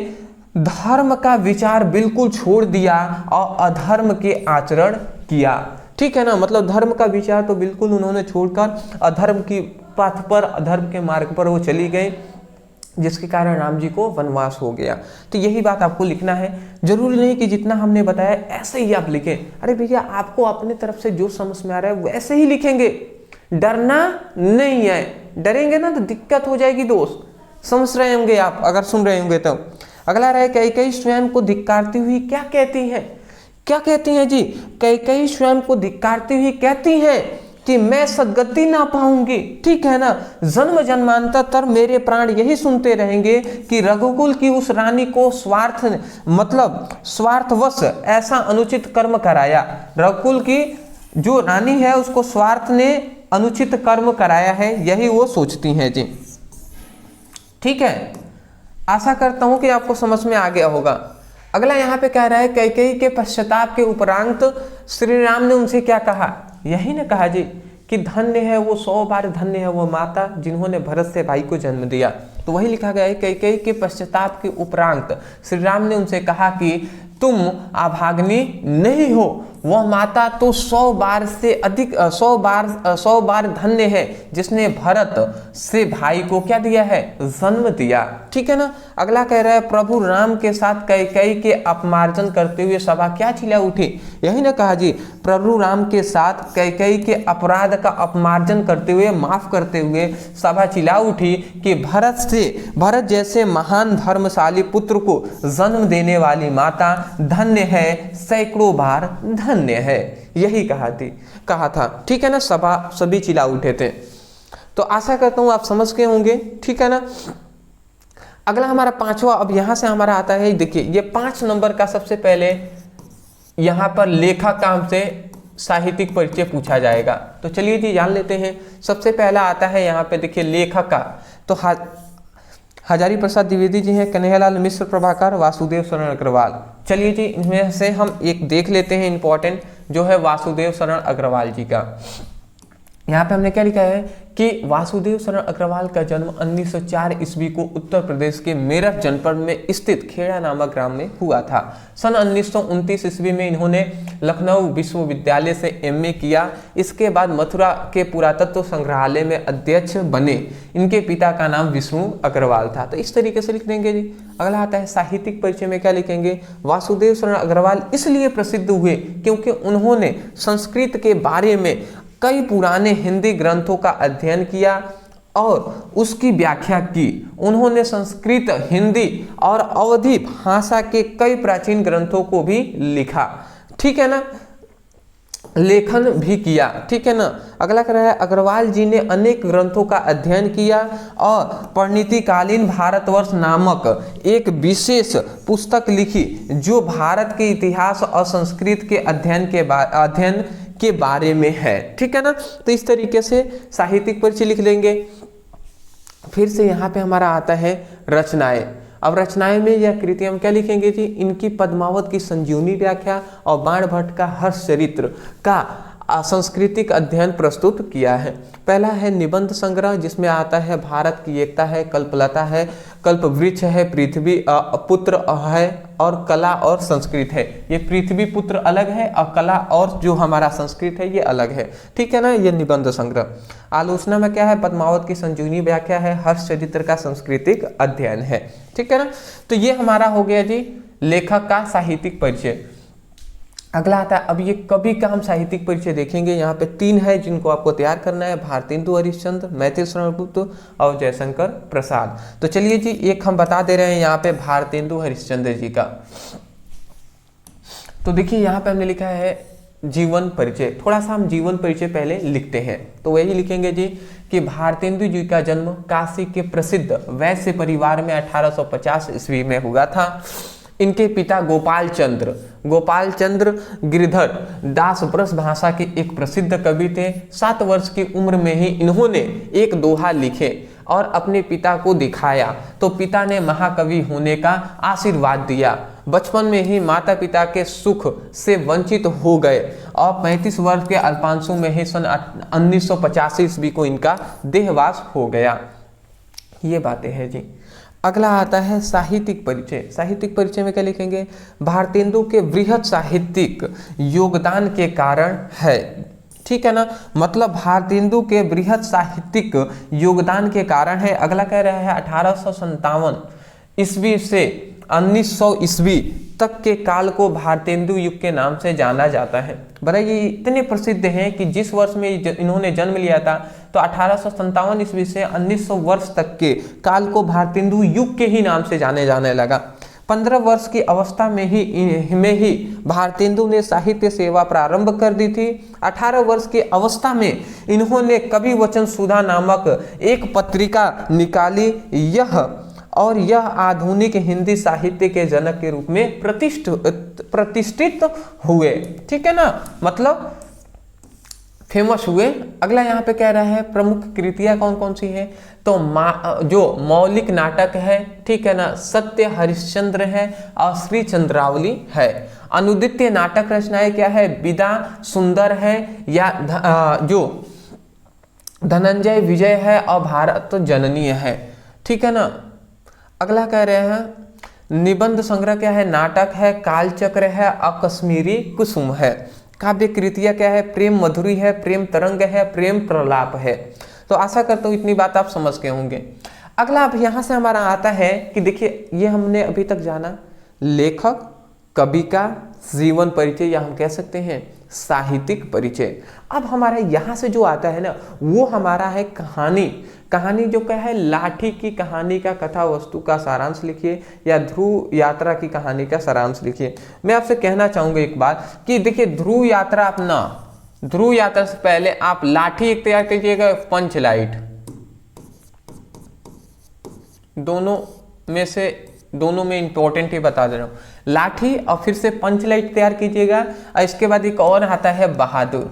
धर्म का विचार बिल्कुल छोड़ दिया और अधर्म के आचरण किया, ठीक है ना। मतलब धर्म का विचार तो बिल्कुल उन्होंने छोड़कर अधर्म की पथ पर, अधर्म के मार्ग पर वो चली गई, जिसके कारण राम जी को वनवास हो गया। तो यही बात आपको लिखना है। जरूरी नहीं कि जितना हमने बताया ऐसे ही आप लिखें। अरे भैया, आपको अपने तरफ से जो समझ में आ रहा है वैसे ही लिखेंगे, डरना नहीं है। डरेंगे ना तो दिक्कत हो जाएगी दोस्त। समझ रहे होंगे आप अगर सुन रहे होंगे तो। अगला रहे कई स्वयं को धिक्कारती हुई क्या कहती हैं? क्या कहती हैं जी? कई स्वयं को धिक्कारती हुई कहती हैं कि मैं सद्गति ना पाऊंगी, ठीक है ना। जन्म जन्मांतर तक मेरे प्राण यही सुनते रहेंगे कि रघुकुल की उस रानी को स्वार्थवश ऐसा अनुचित कर्म कराया। रघुकुल की जो रानी है उसको स्वार्थ ने अनुचित कर्म कराया है, यही वो सोचती हैं जी, ठीक है। आशा करता हूं कि आपको समझ में आ गया होगा। अगला यहाँ पे कह रहा है कई के पश्चाताप के उपरांत श्री राम ने उनसे क्या कहा? यही ने कहा जी कि धन्य है वो 100 बार धन्य है वो माता जिन्होंने भरत से भाई को जन्म दिया। तो वही लिखा गया है कई के पश्चाताप के उपरांत श्री राम ने उनसे कहा कि तुम अभाग्नि नहीं हो, वह माता तो 100 बार से अधिक 100 बार धन्य है जिसने भरत से भाई को क्या दिया है? जन्म दिया, ठीक है ना। अगला कह रहा है प्रभु राम के साथ कई के अपमार्जन करते हुए सभा क्या चिल्ला उठी? यही ना कहा जी, प्रभु राम के साथ कई के अपराध का अपमार्जन करते हुए, माफ करते हुए सभा चिल्ला उठी कि भरत जैसे महान धर्मशाली पुत्र को जन्म देने वाली माता धन्य है, सैकड़ों बार धन्य है। यही कहा था, ठीक है ना। सभा सभी चिल्ला उठे थे। तो आशा करता हूं आप समझ गए होंगे, ठीक है ना। अगला हमारा पांचवा, अब यहां से हमारा आता है, देखिए ये 5 नंबर का सबसे पहले यहां पर लेखक का हमसे साहित्यिक परिचय पूछा जाएगा। तो चलिए जी जान लेते हैं। सबसे पहला आता है यहाँ पे देखिए लेखक का, तो हजारी प्रसाद द्विवेदी जी हैं, कन्हैयालाल मिश्र प्रभाकर, वासुदेव शरण अग्रवाल। चलिए जी इनमें से हम एक देख लेते हैं इंपॉर्टेंट, जो है वासुदेव शरण अग्रवाल जी का। यहाँ पे हमने क्या लिखा है कि वासुदेव शरण अग्रवाल का जन्म 1904 ईस्वी को उत्तर प्रदेश के मेरठ जनपद में स्थित खेड़ा नामक ग्राम में हुआ था। सन 1929 ईस्वी में इन्होंने लखनऊ विश्वविद्यालय से एमए किया। इसके बाद मथुरा के पुरातत्व संग्रहालय में अध्यक्ष बने। इनके पिता का नाम विष्णु अग्रवाल था। तो इस तरीके से लिख देंगे जी। अगला आता है साहित्यिक परिचय में क्या लिखेंगे, वासुदेव शरण अग्रवाल इसलिए प्रसिद्ध हुए क्योंकि उन्होंने संस्कृत के बारे में कई पुराने हिंदी ग्रंथों का अध्ययन किया और उसकी व्याख्या की। उन्होंने संस्कृत, हिंदी और अवधी भाषा के कई प्राचीन ग्रंथों को भी लिखा, ठीक है ना, लेखन भी किया, ठीक है ना। अगला कह रहा है अग्रवाल जी ने अनेक ग्रंथों का अध्ययन किया और परिणतिकालीन भारतवर्ष नामक एक विशेष पुस्तक लिखी जो भारत के इतिहास और संस्कृत के अध्ययन के बारे में है, ठीक है ना। तो इस तरीके से साहित्यिक परिचय लिख लेंगे। फिर से यहाँ पे हमारा आता है रचनाएं। अब रचनाएं में यह कृति हम क्या लिखेंगे जी, इनकी पद्मावत की संजीवनी व्याख्या और बाण भट्ट का हर्ष चरित्र का सांस्कृतिक अध्ययन प्रस्तुत किया है। पहला है निबंध संग्रह जिसमें आता है भारत की एकता है, कल्पलता है, कल्पवृक्ष है, पृथ्वी पुत्र है और कला और संस्कृत है। ये पृथ्वी पुत्र अलग है और कला और जो हमारा संस्कृत है ये अलग है, ठीक है ना। ये निबंध संग्रह। आलोचना में क्या है, पद्मावत की संजीवनी व्याख्या है, हर्ष चरित्र का सांस्कृतिक अध्ययन है, ठीक है ना। तो ये हमारा हो गया जी लेखक का साहित्यिक परिचय। अगला आता है, अब ये कवि का हम साहित्यिक परिचय देखेंगे। यहाँ पे 3 है जिनको आपको तैयार करना है, भारतेंदु हरिश्चंद्र, मैथिल शरण गुप्त और जयशंकर प्रसाद। तो चलिए जी एक हम बता दे रहे हैं यहाँ पे भारतेंदु हरिश्चंद्र जी का। तो देखिए यहाँ पे हमने लिखा है जीवन परिचय। थोड़ा सा हम जीवन परिचय पहले लिखते हैं। तो वही लिखेंगे जी कि भारतेंदु जी का जन्म काशी के प्रसिद्ध वैश्य परिवार में 1850 ईस्वी में हुआ था। इनके पिता गोपाल चंद्र गिरधर दास ब्रज भाषा के एक प्रसिद्ध कवि थे। 7 वर्ष की उम्र में ही इन्होंने एक दोहा लिखे और अपने पिता को दिखाया, तो पिता ने महाकवि होने का आशीर्वाद दिया। बचपन में ही माता पिता के सुख से वंचित हो गए और 35 वर्ष के अल्पांशु में ही सन 1985 ईस्वी को इनका देहवास हो गया। ये बातें हैं जी। अगला आता है साहित्यिक परिचय। साहित्यिक परिचय में क्या लिखेंगे, भारतेंदु के बृहत साहित्यिक योगदान के कारण है, ठीक है ना। मतलब भारतेंदु के बृहत साहित्यिक योगदान के कारण है। अगला कह रहा है 1857 ईस्वी से 1900 ईस्वी तक के काल को भारतेंदु युग के नाम से जाना जाता है। बड़ा ये इतने प्रसिद्ध हैं कि जिस वर्ष में इन्होंने जन्म लिया था तो 1857 ईस्वी से 1900 वर्ष तक के काल को भारतेंदु युग के ही नाम से जाने लगा। 15 वर्ष की अवस्था में ही भारतेंदु ने साहित्य सेवा प्रारंभ कर दी थी। 18 वर्ष की अवस्था में इन्होंने कवि वचन सुधा नामक एक पत्रिका निकाली। यह आधुनिक हिंदी साहित्य के जनक के रूप में प्रतिष्ठित हुए, ठीक है ना, मतलब फेमस हुए। अगला यहाँ पे कह रहा है प्रमुख कृतियां कौन कौन सी है, तो जो मौलिक नाटक है, ठीक है ना, सत्य हरिश्चंद्र है और श्री चंद्रावली है। अनुदित्य नाटक रचनाएं क्या है, विदा सुंदर है या जो धनंजय विजय है और भारत जननी है, ठीक है ना। अगला कह रहे हैं निबंध संग्रह क्या है, नाटक है, कालचक्र है और कश्मीरी कुसुम है। काव्य कृतियां क्या है, प्रेम मधुरी है, प्रेम तरंग है, प्रेम प्रलाप है। तो आशा करता हूँ इतनी बात आप समझ गए होंगे। अगला अब यहाँ से हमारा आता है कि देखिए ये हमने अभी तक जाना लेखक कवि का जीवन परिचय या हम कह सकते हैं साहित्यिक परिचय। अब हमारा यहाँ से जो आता है ना वो हमारा है कहानी जो क्या है, लाठी की कहानी का कथा वस्तु का सारांश लिखिए या ध्रुव यात्रा की कहानी का सारांश लिखिए। मैं आपसे कहना चाहूंगा एक बात कि देखिए ध्रुव यात्रा से पहले आप लाठी एक तैयार कीजिएगा, पंच लाइट, दोनों में इंपॉर्टेंट ही बता दे रहा हूं, लाठी और फिर से पंच लाइट तैयार कीजिएगा। और इसके बाद एक और आता है बहादुर,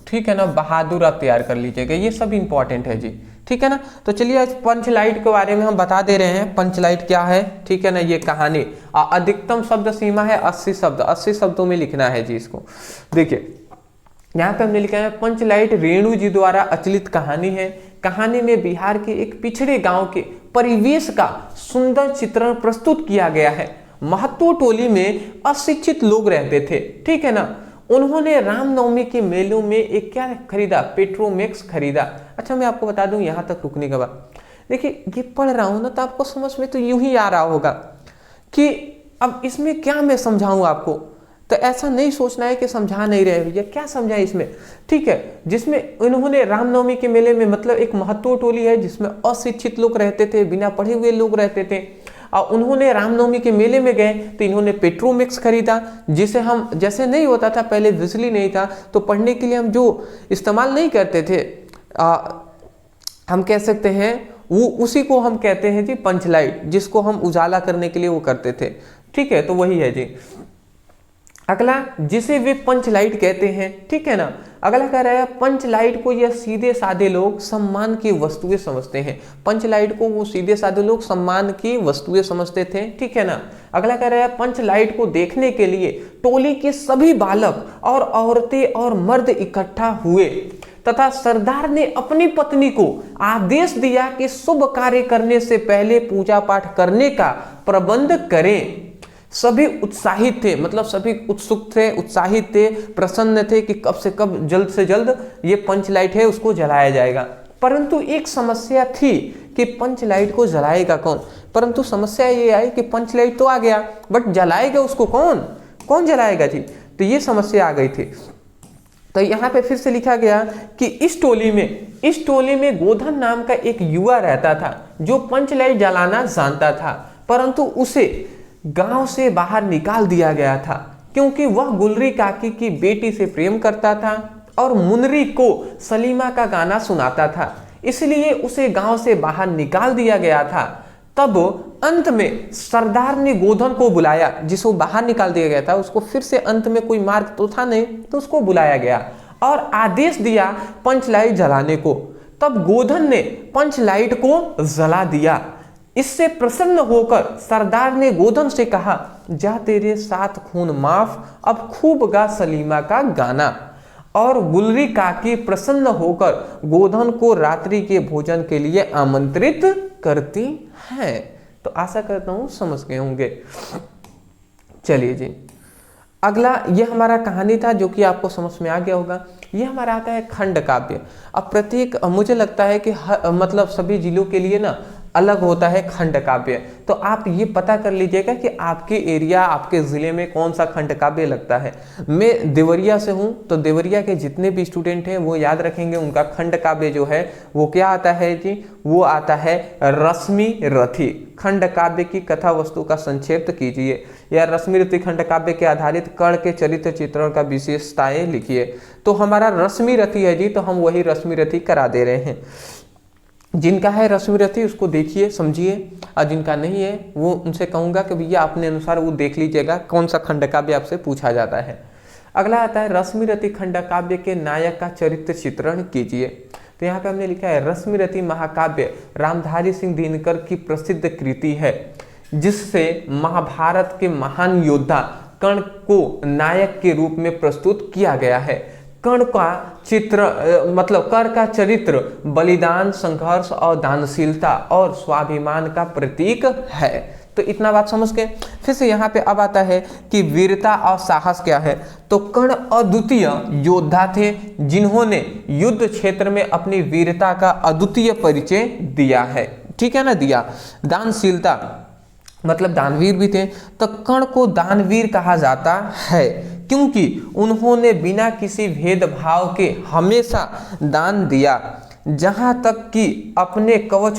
ठीक है ना, बहादुर आप तैयार कर लीजिएगा। ये सब इंपॉर्टेंट है जी, ठीक है ना। तो चलिए आज पंच लाइट के बारे में हम बता दे रहे हैं। पंच लाइट क्या है, ठीक है ना, ये कहानी अधिकतम शब्द सीमा है 80 शब्द, 80 शब्दों में लिखना है जी इसको। देखिए यहाँ पे हमने लिखा है पंचलाइट रेणु जी द्वारा अचलित कहानी है। कहानी में बिहार के एक पिछड़े गांव के परिवेश का सुंदर चित्रण प्रस्तुत किया गया है। महतो टोली में अशिक्षित लोग रहते थे, ठीक है ना। उन्होंने रामनवमी के मेलों में एक क्या खरीदा, पेट्रोमैक्स खरीदा। अच्छा मैं आपको बता दूं यहाँ तक रुकने के बाद, देखिए ये पढ़ रहा हूं ना तो आपको समझ में तो यूं ही आ रहा होगा कि अब इसमें क्या मैं समझाऊं आपको। तो ऐसा नहीं सोचना है कि समझा नहीं रहे भैया, क्या समझा इसमें, ठीक है। जिसमें उन्होंने रामनवमी के मेले में, मतलब एक महतो टोली है जिसमें अशिक्षित लोग रहते थे, बिना पढ़े हुए लोग रहते थे, और उन्होंने रामनवमी के मेले में गए तो इन्होंने पेट्रोमैक्स खरीदा, जिसे हम, जैसे नहीं होता था पहले, बिजली नहीं था तो पढ़ने के लिए हम जो इस्तेमाल नहीं करते थे, हम कह सकते हैं वो, उसी को हम कहते हैं जी पंचलाइट, जिसको हम उजाला करने के लिए वो करते थे, ठीक है। तो वही है जी। अगला, जिसे वे पंचलाइट कहते हैं, ठीक है ना। अगला कह रहा है पंचलाइट को यह सीधे साधे लोग सम्मान की वस्तुएं समझते हैं। पंचलाइट को वो सीधे साधे लोग सम्मान की वस्तुएं समझते थे, ठीक है ना। अगला कह रहा है पंचलाइट को देखने के लिए टोली के सभी बालक और औरतें और मर्द इकट्ठा हुए तथा सरदार ने अपनी पत्नी को आदेश दिया कि शुभ कार्य करने से पहले पूजा पाठ करने का प्रबंध करें। सभी उत्साहित थे, मतलब सभी उत्सुक थे, उत्साहित थे, प्रसन्न थे कि कब से कब, जल्द से जल्द ये पंचलाइट है उसको जलाया जाएगा। परंतु एक समस्या थी कि पंचलाइट को जलाएगा कौन। परंतु समस्या ये आई कि पंचलाइट तो आ गया, बट जलाएगा उसको कौन, कौन जलाएगा जी। तो ये समस्या आ गई थी। तो यहाँ पे फिर से लिखा गया कि इस टोली में गोधन नाम का एक युवा रहता था जो पंचलाइट जलाना जानता था, परंतु उसे गांव से बाहर निकाल दिया गया था क्योंकि वह गुलरी काकी की बेटी से प्रेम करता था और मुनरी को सलीमा का गाना सुनाता था, इसलिए उसे गांव से बाहर निकाल दिया गया था। तब अंत में सरदार ने गोधन को बुलाया, जिसको बाहर निकाल दिया गया था उसको फिर से, अंत में कोई मार्ग तो था नहीं, तो उसको बुलाया गया और आदेश दिया पंचलाइट जलाने को। तब गोधन ने पंचलाइट को जला दिया। इससे प्रसन्न होकर सरदार ने गोधन से कहा, जा तेरे साथ खून माफ, अब खूब गा सलीमा का गाना। और गुलरी काकी प्रसन्न होकर गोधन को रात्रि के भोजन के लिए आमंत्रित करती हैं। तो आशा करता हूं समझ गए होंगे। चलिए जी, अगला ये हमारा कहानी था जो कि आपको समझ में आ गया होगा। ये हमारा आता है खंड काव्य। अब प्रत्येक, मुझे लगता है कि मतलब सभी जिलों के लिए ना अलग होता है खंड काव्य। तो आप ये पता कर लीजिएगा कि आपके एरिया, आपके ज़िले में कौन सा खंड काव्य लगता है। मैं देवरिया से हूँ, तो देवरिया के जितने भी स्टूडेंट हैं वो याद रखेंगे उनका खंड काव्य जो है वो क्या आता है जी, वो आता है रश्मि रथी। खंड काव्य की कथा वस्तु का संक्षेप कीजिए, या रश्मि रथी खंड काव्य के आधारित कर्ण के चरित्र चित्रण का विशेषताएं लिखिए। तो हमारा रश्मि रथी है जी, तो हम वही रश्मि रथी करा दे रहे हैं। जिनका है रश्मि रथी उसको देखिए समझिए, और जिनका नहीं है वो उनसे कहूँगा कि भैया अपने अनुसार वो देख लीजिएगा कौन सा खंड काव्य आपसे पूछा जाता है। अगला आता है रश्मि रथी खंड काव्य के नायक का चरित्र चित्रण कीजिए। तो यहाँ पे हमने लिखा है रश्मि रथी महाकाव्य रामधारी सिंह दिनकर की प्रसिद्ध कृति है, जिससे महाभारत के महान योद्धा कर्ण को नायक के रूप में प्रस्तुत किया गया है। कर्ण का चित्र, मतलब कर्ण का चरित्र बलिदान, संघर्ष और दानशीलता और स्वाभिमान का प्रतीक है। तो इतना बात समझ के फिर से यहाँ पे अब आता है कि वीरता और साहस क्या है। तो कर्ण अद्वितीय योद्धा थे जिन्होंने युद्ध क्षेत्र में अपनी वीरता का अद्वितीय परिचय दिया है, ठीक है ना, दिया। दानशीलता मतलब दानवीर भी थे, तो कर्ण को दानवीर कहा जाता है क्योंकि उन्होंने बिना किसी भेदभाव के हमेशा दान दिया, जहां तक कि अपने कवच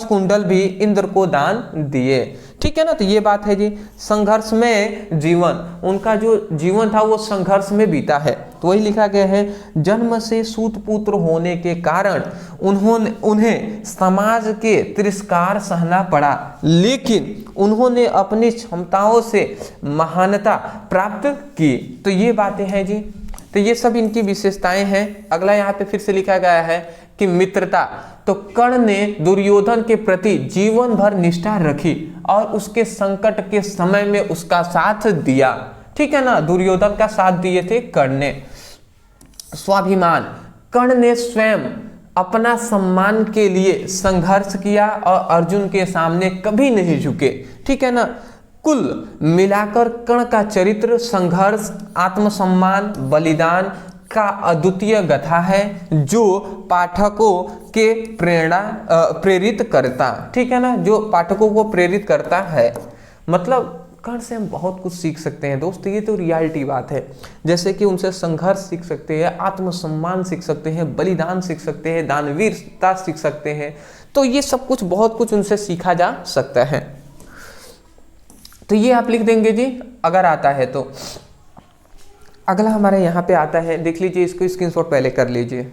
कुंडल भी इंद्र को दान दिए, ठीक है ना। तो ये बात है जी। संघर्ष में जीवन, उनका जो जीवन था वो संघर्ष में बीता है। तो वही लिखा गया है, जन्म से सूत पुत्र होने के कारण उन्हें समाज के तिरस्कार सहना पड़ा, लेकिन उन्होंने अपनी क्षमताओं से महानता प्राप्त की। तो ये बातें हैं जी। तो ये सब इनकी विशेषताएं हैं। अगला यहाँ पे फिर से लिखा गया है कि मित्रता। तो कर्ण ने दुर्योधन के प्रति जीवन भर निष्ठा रखी और उसके संकट के समय में उसका साथ दिया, ठीक है ना, दुर्योधन का साथ दिए थे कर्ण ने। स्वाभिमान, कर्ण ने स्वयं अपना सम्मान के लिए संघर्ष किया और अर्जुन के सामने कभी नहीं झुके, ठीक है ना। कुल मिलाकर कर्ण का चरित्र संघर्ष, आत्मसम्मान, बलिदान का अद्वितीय गाथा है जो पाठकों के प्रेरित करता, ठीक है ना, जो पाठकों को प्रेरित करता है। मतलब कर्ण से हम बहुत कुछ सीख सकते हैं दोस्त, ये तो रियलिटी बात है। जैसे कि उनसे संघर्ष सीख सकते हैं, आत्मसम्मान सीख सकते हैं, बलिदान सीख सकते हैं, दानवीरता सीख सकते हैं। तो ये सब कुछ बहुत कुछ उनसे सीखा जा सकता है। तो ये आप लिख देंगे जी अगर आता है तो। अगला हमारे यहाँ पे आता है, देख लीजिए, इसको स्क्रीनशॉट पहले कर लीजिए।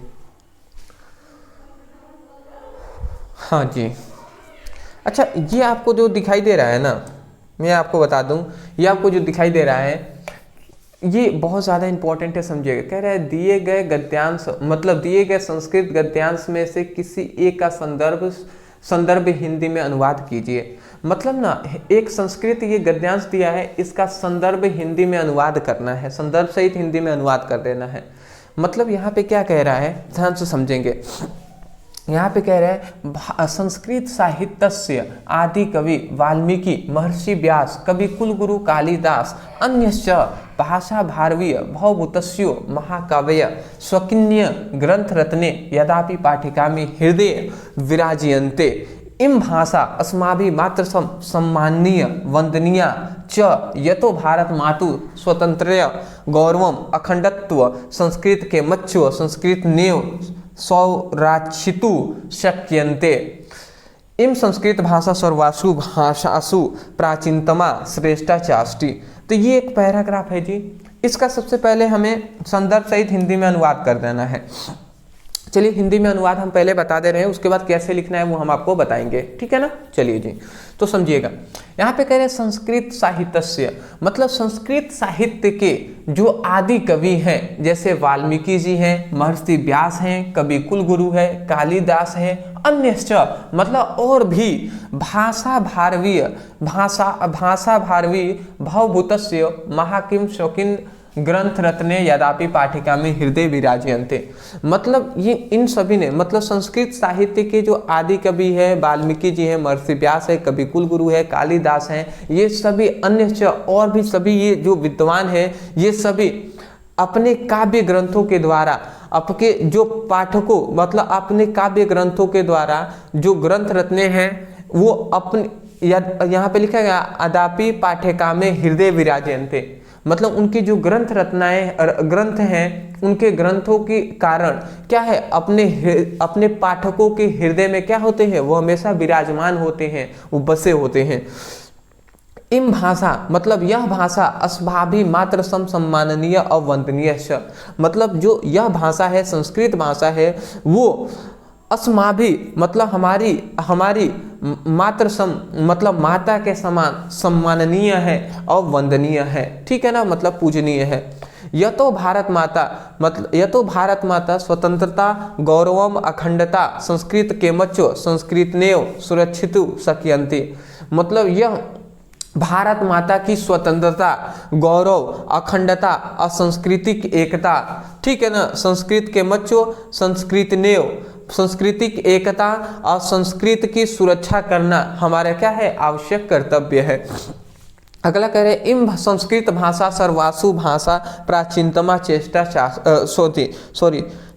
हाँ जी, अच्छा, ये आपको जो दिखाई दे रहा है ना, मैं आपको बता दूं, ये आपको जो दिखाई दे रहा है ये बहुत ज़्यादा इंपॉर्टेंट है, समझिएगा। कह रहा है दिए गए गद्यांश, मतलब दिए गए संस्कृत गद्यांश में से किसी एक का संदर्भ हिंदी में अनुवाद कीजिए। मतलब ना, एक संस्कृत ये गद्यांश दिया है, इसका संदर्भ हिंदी में अनुवाद करना है, संदर्भ सहित हिंदी में अनुवाद कर देना है। मतलब यहाँ पे क्या कह रहा है, ध्यान से समझेंगे। यहाँ पे कह रहे हैं संस्कृत साहित्यस्य आदि कवि वाल्मीकि, महर्षि व्यास, कवि कुलगुरु कालिदास, अन्यश्च भाषा भारवीय भवभूतस्यो महाकाव्य स्वकीन्य ग्रंथ रत्ने यदापि पाठिकामि हृदय विराजयन्ते इम भाषा अस्माभि मात्र सम्माननीय वंदनीय च यतो भारत मातु स्वतंत्रय गौरवम अखंडत्व संस्कृत के मच्चो संस्कृत नेव सौराक्षितु शक्यन्ते इम संस्कृत भाषा सर्वासु भाषासु प्राचीनतमा श्रेष्ठा चाष्टि। तो ये एक पैराग्राफ है जी, इसका सबसे पहले हमें संदर्भ सहित हिंदी में अनुवाद कर देना है। चलिए हिंदी में अनुवाद हम पहले बता दे रहे हैं, उसके बाद कैसे लिखना है वो हम आपको बताएंगे, ठीक है ना। चलिए जी, तो समझिएगा। यहाँ पे कह रहे हैं संस्कृत साहित्यस्य, मतलब संस्कृत साहित्य के जो आदि कवि हैं, जैसे वाल्मीकि जी हैं, महर्षि व्यास हैं, कवि कुलगुरु है, कालिदास है, अन्यश्च मतलब और भी भाषा भारवीय भवभूतस्य महाकिम शौकिन ग्रंथ रत्ने यदापि पाठिका में हृदय विराजयन्ते। मतलब ये इन सभी ने, मतलब संस्कृत साहित्य के जो आदि कवि है, वाल्मीकि जी हैं, महर्षि व्यास है, कवि कुलगुरु है, कालिदास हैं, ये सभी अन्य और भी सभी ये जो विद्वान हैं, ये सभी अपने काव्य ग्रंथों के द्वारा आपके जो पाठकों, मतलब अपने काव्य ग्रंथों के द्वारा जो ग्रंथ रत्ने हैं वो अपने, यहाँ पे लिखा गया अदापि पाठिका में हृदय विराजयन्ते, मतलब उनकी जो ग्रंथ हैं, उनके ग्रंथों के कारण क्या है, अपने पाठकों के हृदय में क्या होते हैं, वो हमेशा विराजमान होते हैं, वो बसे होते हैं। इम भाषा, मतलब यह भाषा अस्माभि मात्र सम्माननीय और वंदनीय, मतलब जो यह भाषा है, संस्कृत भाषा है, वो अस्माभि मतलब हमारी मात्र मतलब माता के समान सम्माननीय है और वंदनीय है, ठीक है ना, मतलब पूजनीय है। यतो भारत माता स्वतंत्रता गौरवम अखंडता संस्कृत के मच्चो संस्कृतनेव सुरक्षितु शक्यन्ति, मतलब यह भारत माता की स्वतंत्रता, गौरव, अखंडता और सांस्कृतिक एकता, ठीक है ना, संस्कृत के मच्चो संस्कृतनेव सांस्कृतिक एकता और संस्कृत की सुरक्षा करना हमारा क्या है, आवश्यक कर्तव्य है। अगला कह रहे इम संस्कृत भाषा सर्वासु भाषा प्राचीनतमा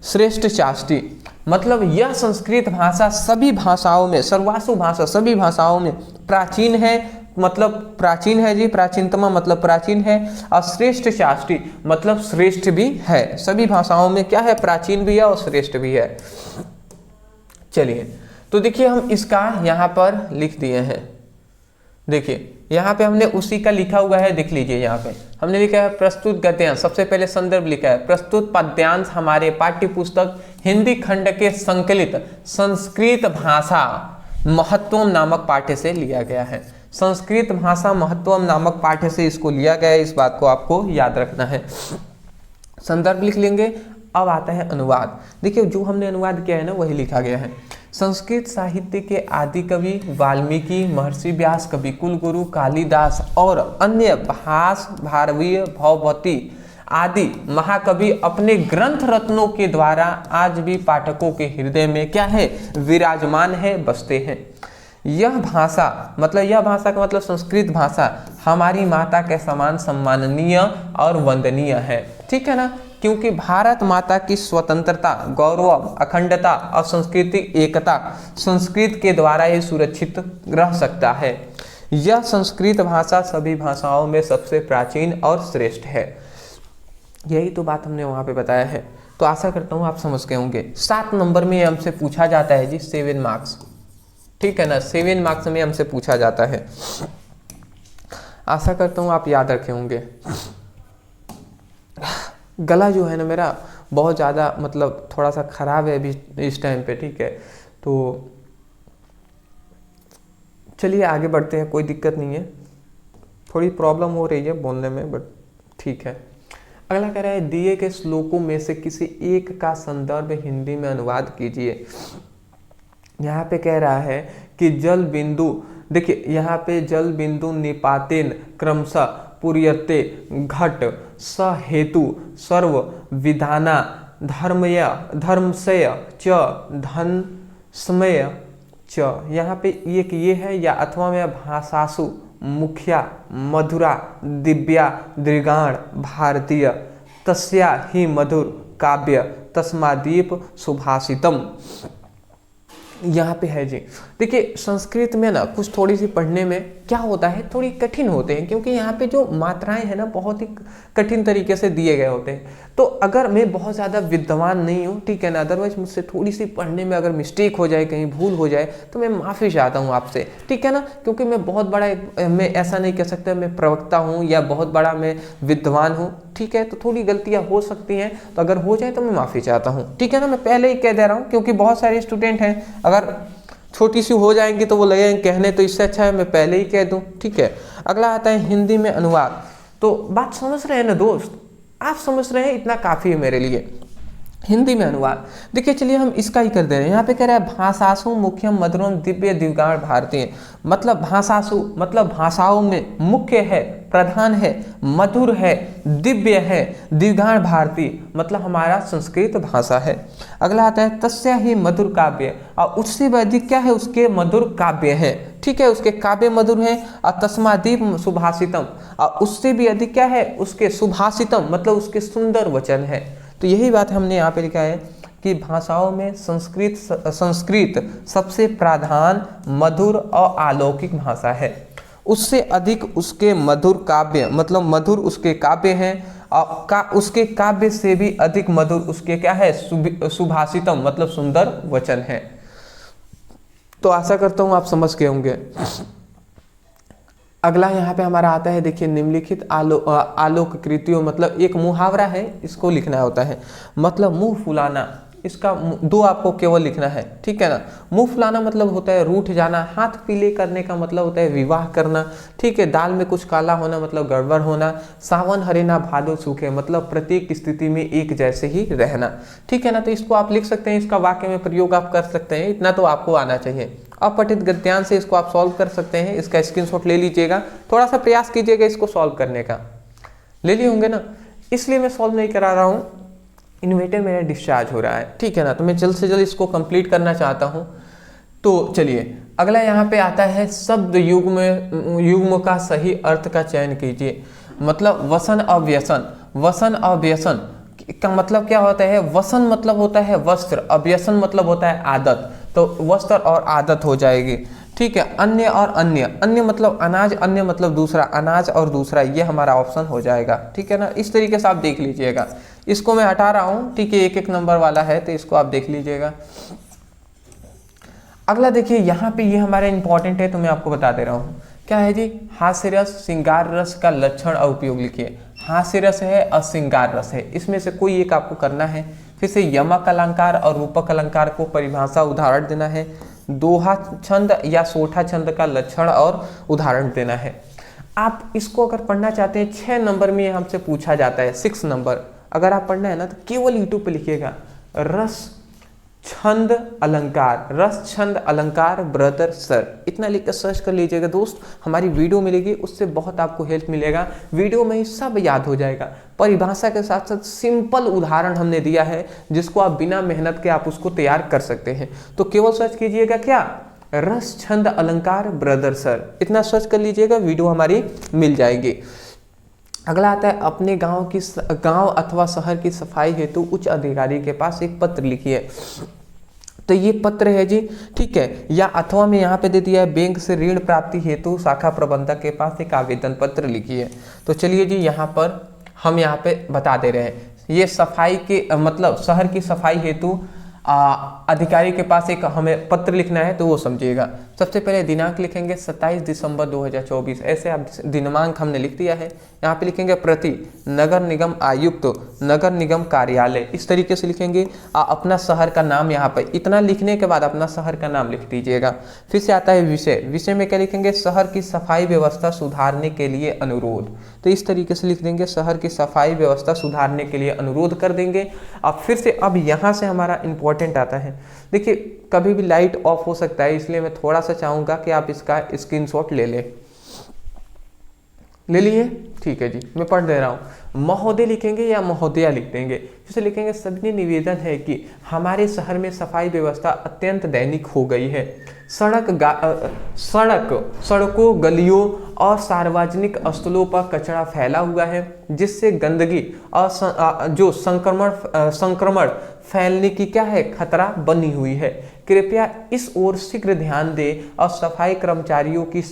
श्रेष्ठ चाष्टि, मतलब यह संस्कृत भाषा सभी भाषाओं में, सर्वासु भाषा सभी भाषाओं में प्राचीन है, मतलब प्राचीन है जी, प्राचीनतमा मतलब प्राचीन है, और श्रेष्ठ चाष्टि मतलब श्रेष्ठ भी है। सभी भाषाओं में क्या है, प्राचीन भी है और श्रेष्ठ भी है। चलिए तो देखिए हम इसका यहाँ पर लिख दिए हैं, देखिए यहाँ पे हमने उसी का लिखा हुआ है, देख लीजिए यहाँ पे हमने लिखा है प्रस्तुत गद्यांश, सबसे पहले संदर्भ लिखा है, प्रस्तुत पद्यांश हमारे पाठ्य पुस्तक हिंदी खंड के संकलित संस्कृत भाषा महत्वम नामक पाठ्य से लिया गया है। संस्कृत भाषा महत्वम नामक पाठ्य से इसको लिया गया है, इस बात को आपको याद रखना है। संदर्भ लिख लेंगे। अब आता है अनुवाद। देखिए जो हमने अनुवाद किया है ना वही लिखा गया है। संस्कृत साहित्य के आदि कवि वाल्मीकि, महर्षि व्यास, कवि कुलगुरु कालिदास और अन्य भास, भारवीय, भवभूति आदि महाकवि अपने ग्रंथ रत्नों के द्वारा आज भी पाठकों के हृदय में क्या है, विराजमान है, बसते हैं। यह भाषा का मतलब संस्कृत भाषा हमारी माता के समान सम्माननीय और वंदनीय है, ठीक है ना, क्योंकि भारत माता की स्वतंत्रता, गौरव, अखंडता और सांस्कृतिक एकता संस्कृत के द्वारा ही सुरक्षित रह सकता है। यह संस्कृत भाषा सभी भाषाओं में सबसे प्राचीन और श्रेष्ठ है। यही तो बात हमने वहाँ पे बताया है। तो आशा करता हूँ आप समझ गए होंगे। 7 नंबर में हमसे पूछा जाता है जी 7 मार्क्स, ठीक है ना, 7 मार्क्स में हमसे पूछा जाता है। आशा करता हूँ आप याद रखे होंगे। गला जो है ना मेरा बहुत ज़्यादा मतलब थोड़ा सा ख़राब है अभी इस टाइम पे, ठीक है। तो चलिए आगे बढ़ते हैं, कोई दिक्कत नहीं है, थोड़ी प्रॉब्लम हो रही है बोलने में बट ठीक है। अगला कह रहा है दिए के श्लोकों में से किसी एक का संदर्भ हिंदी में अनुवाद कीजिए। यहाँ पे कह रहा है कि जल बिंदु, देखिए यहाँ पे जल बिंदु निपातेन क्रमशः पूर्यते घट स हेतु सर्व विधाना धर्मस्य च धनस्मय च। यहाँ पे एक ये है या अथवा में भाषासु मुख्या मधुरा दिव्या दृगाण भारतीय तस्या ही मधुर काव्य तस्मादीप सुभाषितम। यहाँ पे है जी। देखिए संस्कृत में ना कुछ थोड़ी सी पढ़ने में क्या होता है, थोड़ी कठिन होते हैं, क्योंकि यहाँ पे जो मात्राएं हैं ना बहुत ही कठिन तरीके से दिए गए होते हैं। तो अगर मैं बहुत ज़्यादा विद्वान नहीं हूँ, ठीक है ना, अदरवाइज मुझसे थोड़ी सी पढ़ने में अगर मिस्टेक हो जाए, कहीं भूल हो जाए तो मैं माफ़ी चाहता हूँ आपसे, ठीक है ना, क्योंकि मैं बहुत बड़ा मैं ऐसा नहीं कह सकता मैं प्रवक्ता हूँ या बहुत बड़ा मैं विद्वान हूँ, ठीक है। तो थोड़ी गलतियाँ हो सकती हैं, तो अगर हो जाए तो मैं माफ़ी चाहता हूँ, ठीक है ना। मैं पहले ही कह दे रहा हूँ क्योंकि बहुत सारे स्टूडेंट हैं, अगर छोटी सी हो जाएंगी तो वो लगेंगे कहने, तो इससे अच्छा है मैं पहले ही कह दूं, ठीक है। अगला आता है हिंदी में अनुवाद। तो बात समझ रहे हैं ना दोस्त, आप समझ रहे हैं, इतना काफ़ी है मेरे लिए। हिंदी में अनुवाद देखिए, चलिए हम इसका ही कर दे रहे हैं। यहाँ पे कह रहा है भाषासु मुख्यम मधुरम दिव्य दिव्गाण भारतीय, मतलब भाषासु मतलब भाषाओं में मुख्य है, प्रधान है, मधुर है, दिव्य है, दिव्गाण भारतीय मतलब हमारा संस्कृत भाषा है। अगला आता है तस्या ही मधुर काव्य, और उससे भी अधिक क्या है, उसके मधुर काव्य है, ठीक है, उसके काव्य मधुर हैं। और तस्मादीप सुभाषितम, और उससे भी अधिक क्या है, उसके सुभाषितम मतलब उसके सुंदर वचन है। तो यही बात हमने यहाँ पे लिखा है कि भाषाओं में संस्कृत सबसे प्रधान, मधुर और अलौकिक भाषा है। उससे अधिक उसके मधुर काव्य मतलब मधुर उसके काव्य हैं, और उसके काव्य से भी अधिक मधुर उसके क्या है, सुभाषितम मतलब सुंदर वचन है। तो आशा करता हूँ आप समझ गए होंगे। अगला यहाँ पे हमारा आता है, देखिए निम्नलिखित आलोक कृतियों, मतलब एक मुहावरा है, इसको लिखना होता है, मतलब मुंह फुलाना, इसका 2 आपको केवल लिखना है, ठीक है ना। मुंह फुलाना मतलब होता है रूठ जाना, हाथ पीले करने का मतलब होता है विवाह करना, ठीक है। दाल में कुछ काला होना मतलब गड़बड़ होना, सावन हरे ना भादो सूखे मतलब प्रत्येक स्थिति में एक जैसे ही रहना, ठीक है ना। तो इसको आप लिख सकते हैं, इसका वाक्य में प्रयोग आप कर सकते हैं, इतना तो आपको आना चाहिए। अपठित गद्यांश से इसको आप सॉल्व कर सकते हैं, इसका स्क्रीनशॉट ले लीजिएगा, थोड़ा सा प्रयास कीजिएगा इसको सॉल्व करने का, ले लिए होंगे ना, इसलिए मैं सॉल्व नहीं करा रहा हूँ, इन्वर्टर मेरा डिस्चार्ज हो रहा है, ठीक है ना, तो मैं जल्द से जल्द इसको कंप्लीट करना चाहता हूँ। तो चलिए अगला यहाँ पे आता है शब्द युग्म का सही अर्थ का चयन कीजिए। मतलब वसन अव्यसन, वसन अव्यसन का मतलब क्या होता है, वसन मतलब होता है वस्त्र, अव्यसन मतलब होता है आदत, तो वस्त्र और आदत हो जाएगी, ठीक है। अन्य और अन्य, अन्य मतलब अनाज, अन्य मतलब दूसरा, अनाज और दूसरा, ये हमारा ऑप्शन हो जाएगा, ठीक है ना। इस तरीके से आप देख लीजिएगा, इसको मैं हटा रहा हूँ, ठीक है, 1-1 नंबर वाला है तो इसको आप देख लीजिएगा। अगला देखिए यहाँ पे ये हमारा इंपॉर्टेंट है, तो मैं आपको बता दे रहा हूँ क्या है जी। हास्य रस श्रृंगार रस का लक्षण और उपयोग लिखिए। हास्य रस है और श्रृंगार रस है, इसमें से कोई एक आपको करना है। फिर से यमक अलंकार और रूपक अलंकार को परिभाषा उदाहरण देना है। दोहा छंद या सोठा छंद का लक्षण और उदाहरण देना है। आप इसको अगर पढ़ना चाहते हैं 6 नंबर में हमसे पूछा जाता है, 6 नंबर अगर आप पढ़ना है ना तो केवल यूट्यूब पे लिखिएगा रस छंद अलंकार, रस छंद अलंकार ब्रदर सर, इतना लिख कर सर्च कर लीजिएगा दोस्त। हमारी वीडियो मिलेगी, उससे बहुत आपको हेल्प मिलेगा। वीडियो में ही सब याद हो जाएगा। परिभाषा के साथ साथ सिंपल उदाहरण हमने दिया है जिसको आप बिना मेहनत के आप उसको तैयार कर सकते हैं। तो केवल सर्च कीजिएगा क्या, रस छंद अलंकार ब्रदर सर, इतना सर्च कर लीजिएगा, वीडियो हमारी मिल जाएगी। अगला आता है अपने गांव अथवा शहर की सफाई हेतु उच्च अधिकारी के पास एक पत्र लिखिए। तो ये पत्र है जी, ठीक है, या अथवा में यहाँ पे दे दिया है बैंक से ऋण प्राप्ति हेतु शाखा प्रबंधक के पास एक आवेदन पत्र लिखिए। तो चलिए जी, यहाँ पर हम यहाँ पे बता दे रहे हैं, ये सफाई के मतलब शहर की सफाई हेतु अधिकारी के पास एक हमें पत्र लिखना है, तो वो समझिएगा। सबसे पहले दिनांक लिखेंगे 27 दिसंबर 2024, ऐसे आप दिनांक हमने लिख दिया है। यहाँ पे लिखेंगे प्रति नगर निगम आयुक्त, नगर निगम कार्यालय, इस तरीके से लिखेंगे। अपना शहर का नाम यहाँ पे इतना लिखने के बाद अपना शहर का नाम लिख दीजिएगा। फिर से आता है विषय, विषय में क्या लिखेंगे, शहर की सफाई व्यवस्था सुधारने के लिए अनुरोध। तो इस तरीके से लिख देंगे, शहर की सफाई व्यवस्था सुधारने के लिए अनुरोध कर देंगे। अब फिर से अब यहाँ से हमारा इंपॉर्टेंट आता है, देखिए कभी भी लाइट ऑफ हो सकता है, इसलिए मैं थोड़ा सा चाहूंगा कि आप इसका स्क्रीनशॉट ले लिए, ठीक है जी, मैं पढ़ दे रहा हूँ। महोदय लिखेंगे या महोदया लिख देंगे। जैसे लिखेंगे, सभी निवेदन है कि हमारे शहर में सफाई व्यवस्था अत्यंत दैनिक हो गई है। सड़कों, गलियों और सार्वजनिक स्थलों पर कचरा फैला हुआ है, जिससे गंदगी और जो संक्रमण फैलने की क्या है, खतरा बनी हुई है। कृपया इस ओर शीघ्र ध्यान दें और सफाई कर्मचारियों की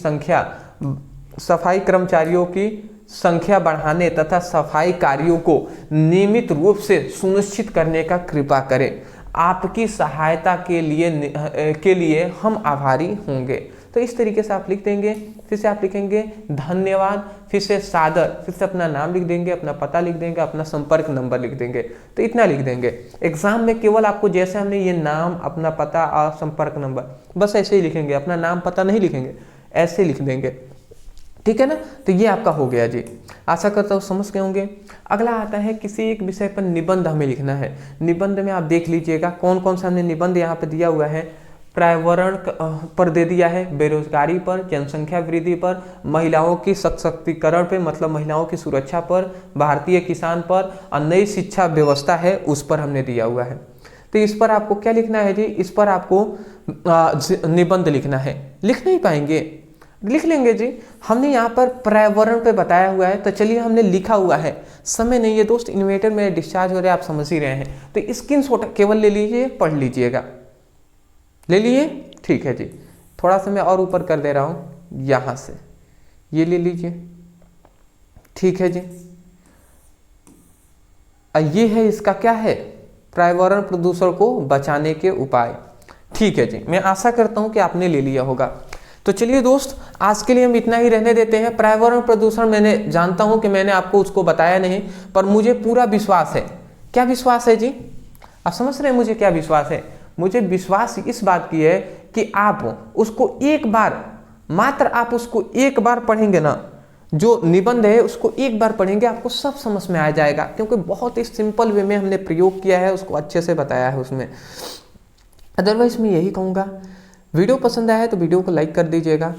संख्या बढ़ाने तथा सफाई कार्यों को नियमित रूप से सुनिश्चित करने का कृपा करें। आपकी सहायता के लिए हम आभारी होंगे। तो इस तरीके से आप लिख देंगे। फिर से आप लिखेंगे धन्यवाद, फिर से सादर, फिर से अपना नाम लिख देंगे, अपना पता लिख देंगे, अपना संपर्क नंबर लिख देंगे। तो इतना लिख देंगे। एग्जाम में केवल आपको जैसे हमने ये नाम, अपना पता और संपर्क नंबर, बस ऐसे ही लिखेंगे, अपना नाम पता नहीं लिखेंगे, ऐसे लिख देंगे, ठीक है ना। तो ये आपका हो गया जी, आशा करता हूँ समझ गए होंगे। अगला आता है किसी एक विषय पर निबंध हमें लिखना है। निबंध में आप देख लीजिएगा कौन कौन सा हमने निबंध यहाँ पे दिया हुआ है। पर्यावरण पर दे दिया है, बेरोजगारी पर, जनसंख्या वृद्धि पर, महिलाओं की सशक्तिकरण पे मतलब महिलाओं की सुरक्षा पर, भारतीय किसान पर, और नई शिक्षा व्यवस्था है उस पर हमने दिया हुआ है। तो इस पर आपको क्या लिखना है जी, इस पर आपको निबंध लिखना है। लिख नहीं पाएंगे, लिख लेंगे जी, हमने यहाँ पर पर्यावरण पे बताया हुआ है, तो चलिए हमने लिखा हुआ है, समय नहीं है दोस्त, इन्वर्टर में डिस्चार्ज हो रहा है, आप समझ ही रहे हैं। तो स्क्रीनशॉट केवल ले लीजिए, पढ़ लीजिएगा, ले लिए, ठीक है जी। थोड़ा सा मैं और ऊपर कर दे रहा हूँ, यहाँ से ये ले लीजिए, ठीक है जी। ये है इसका क्या है, पर्यावरण प्रदूषण को बचाने के उपाय, ठीक है जी। मैं आशा करता हूँ कि आपने ले लिया होगा। तो चलिए दोस्त, आज के लिए हम इतना ही रहने देते हैं। पर्यावरण प्रदूषण मैंने जानता हूं कि मैंने आपको उसको बताया नहीं, पर मुझे पूरा विश्वास है। क्या विश्वास है जी, आप समझ रहे हैं मुझे क्या विश्वास है? मुझे विश्वास इस बात की है कि आप उसको एक बार, मात्र आप उसको एक बार पढ़ेंगे ना, जो निबंध है उसको एक बार पढ़ेंगे, आपको सब समझ में आ जाएगा, क्योंकि बहुत ही सिंपल वे में हमने प्रयोग किया है, उसको अच्छे से बताया है उसमें। अदरवाइज मैं यही कहूँगा, वीडियो पसंद आया है तो वीडियो को लाइक कर दीजिएगा।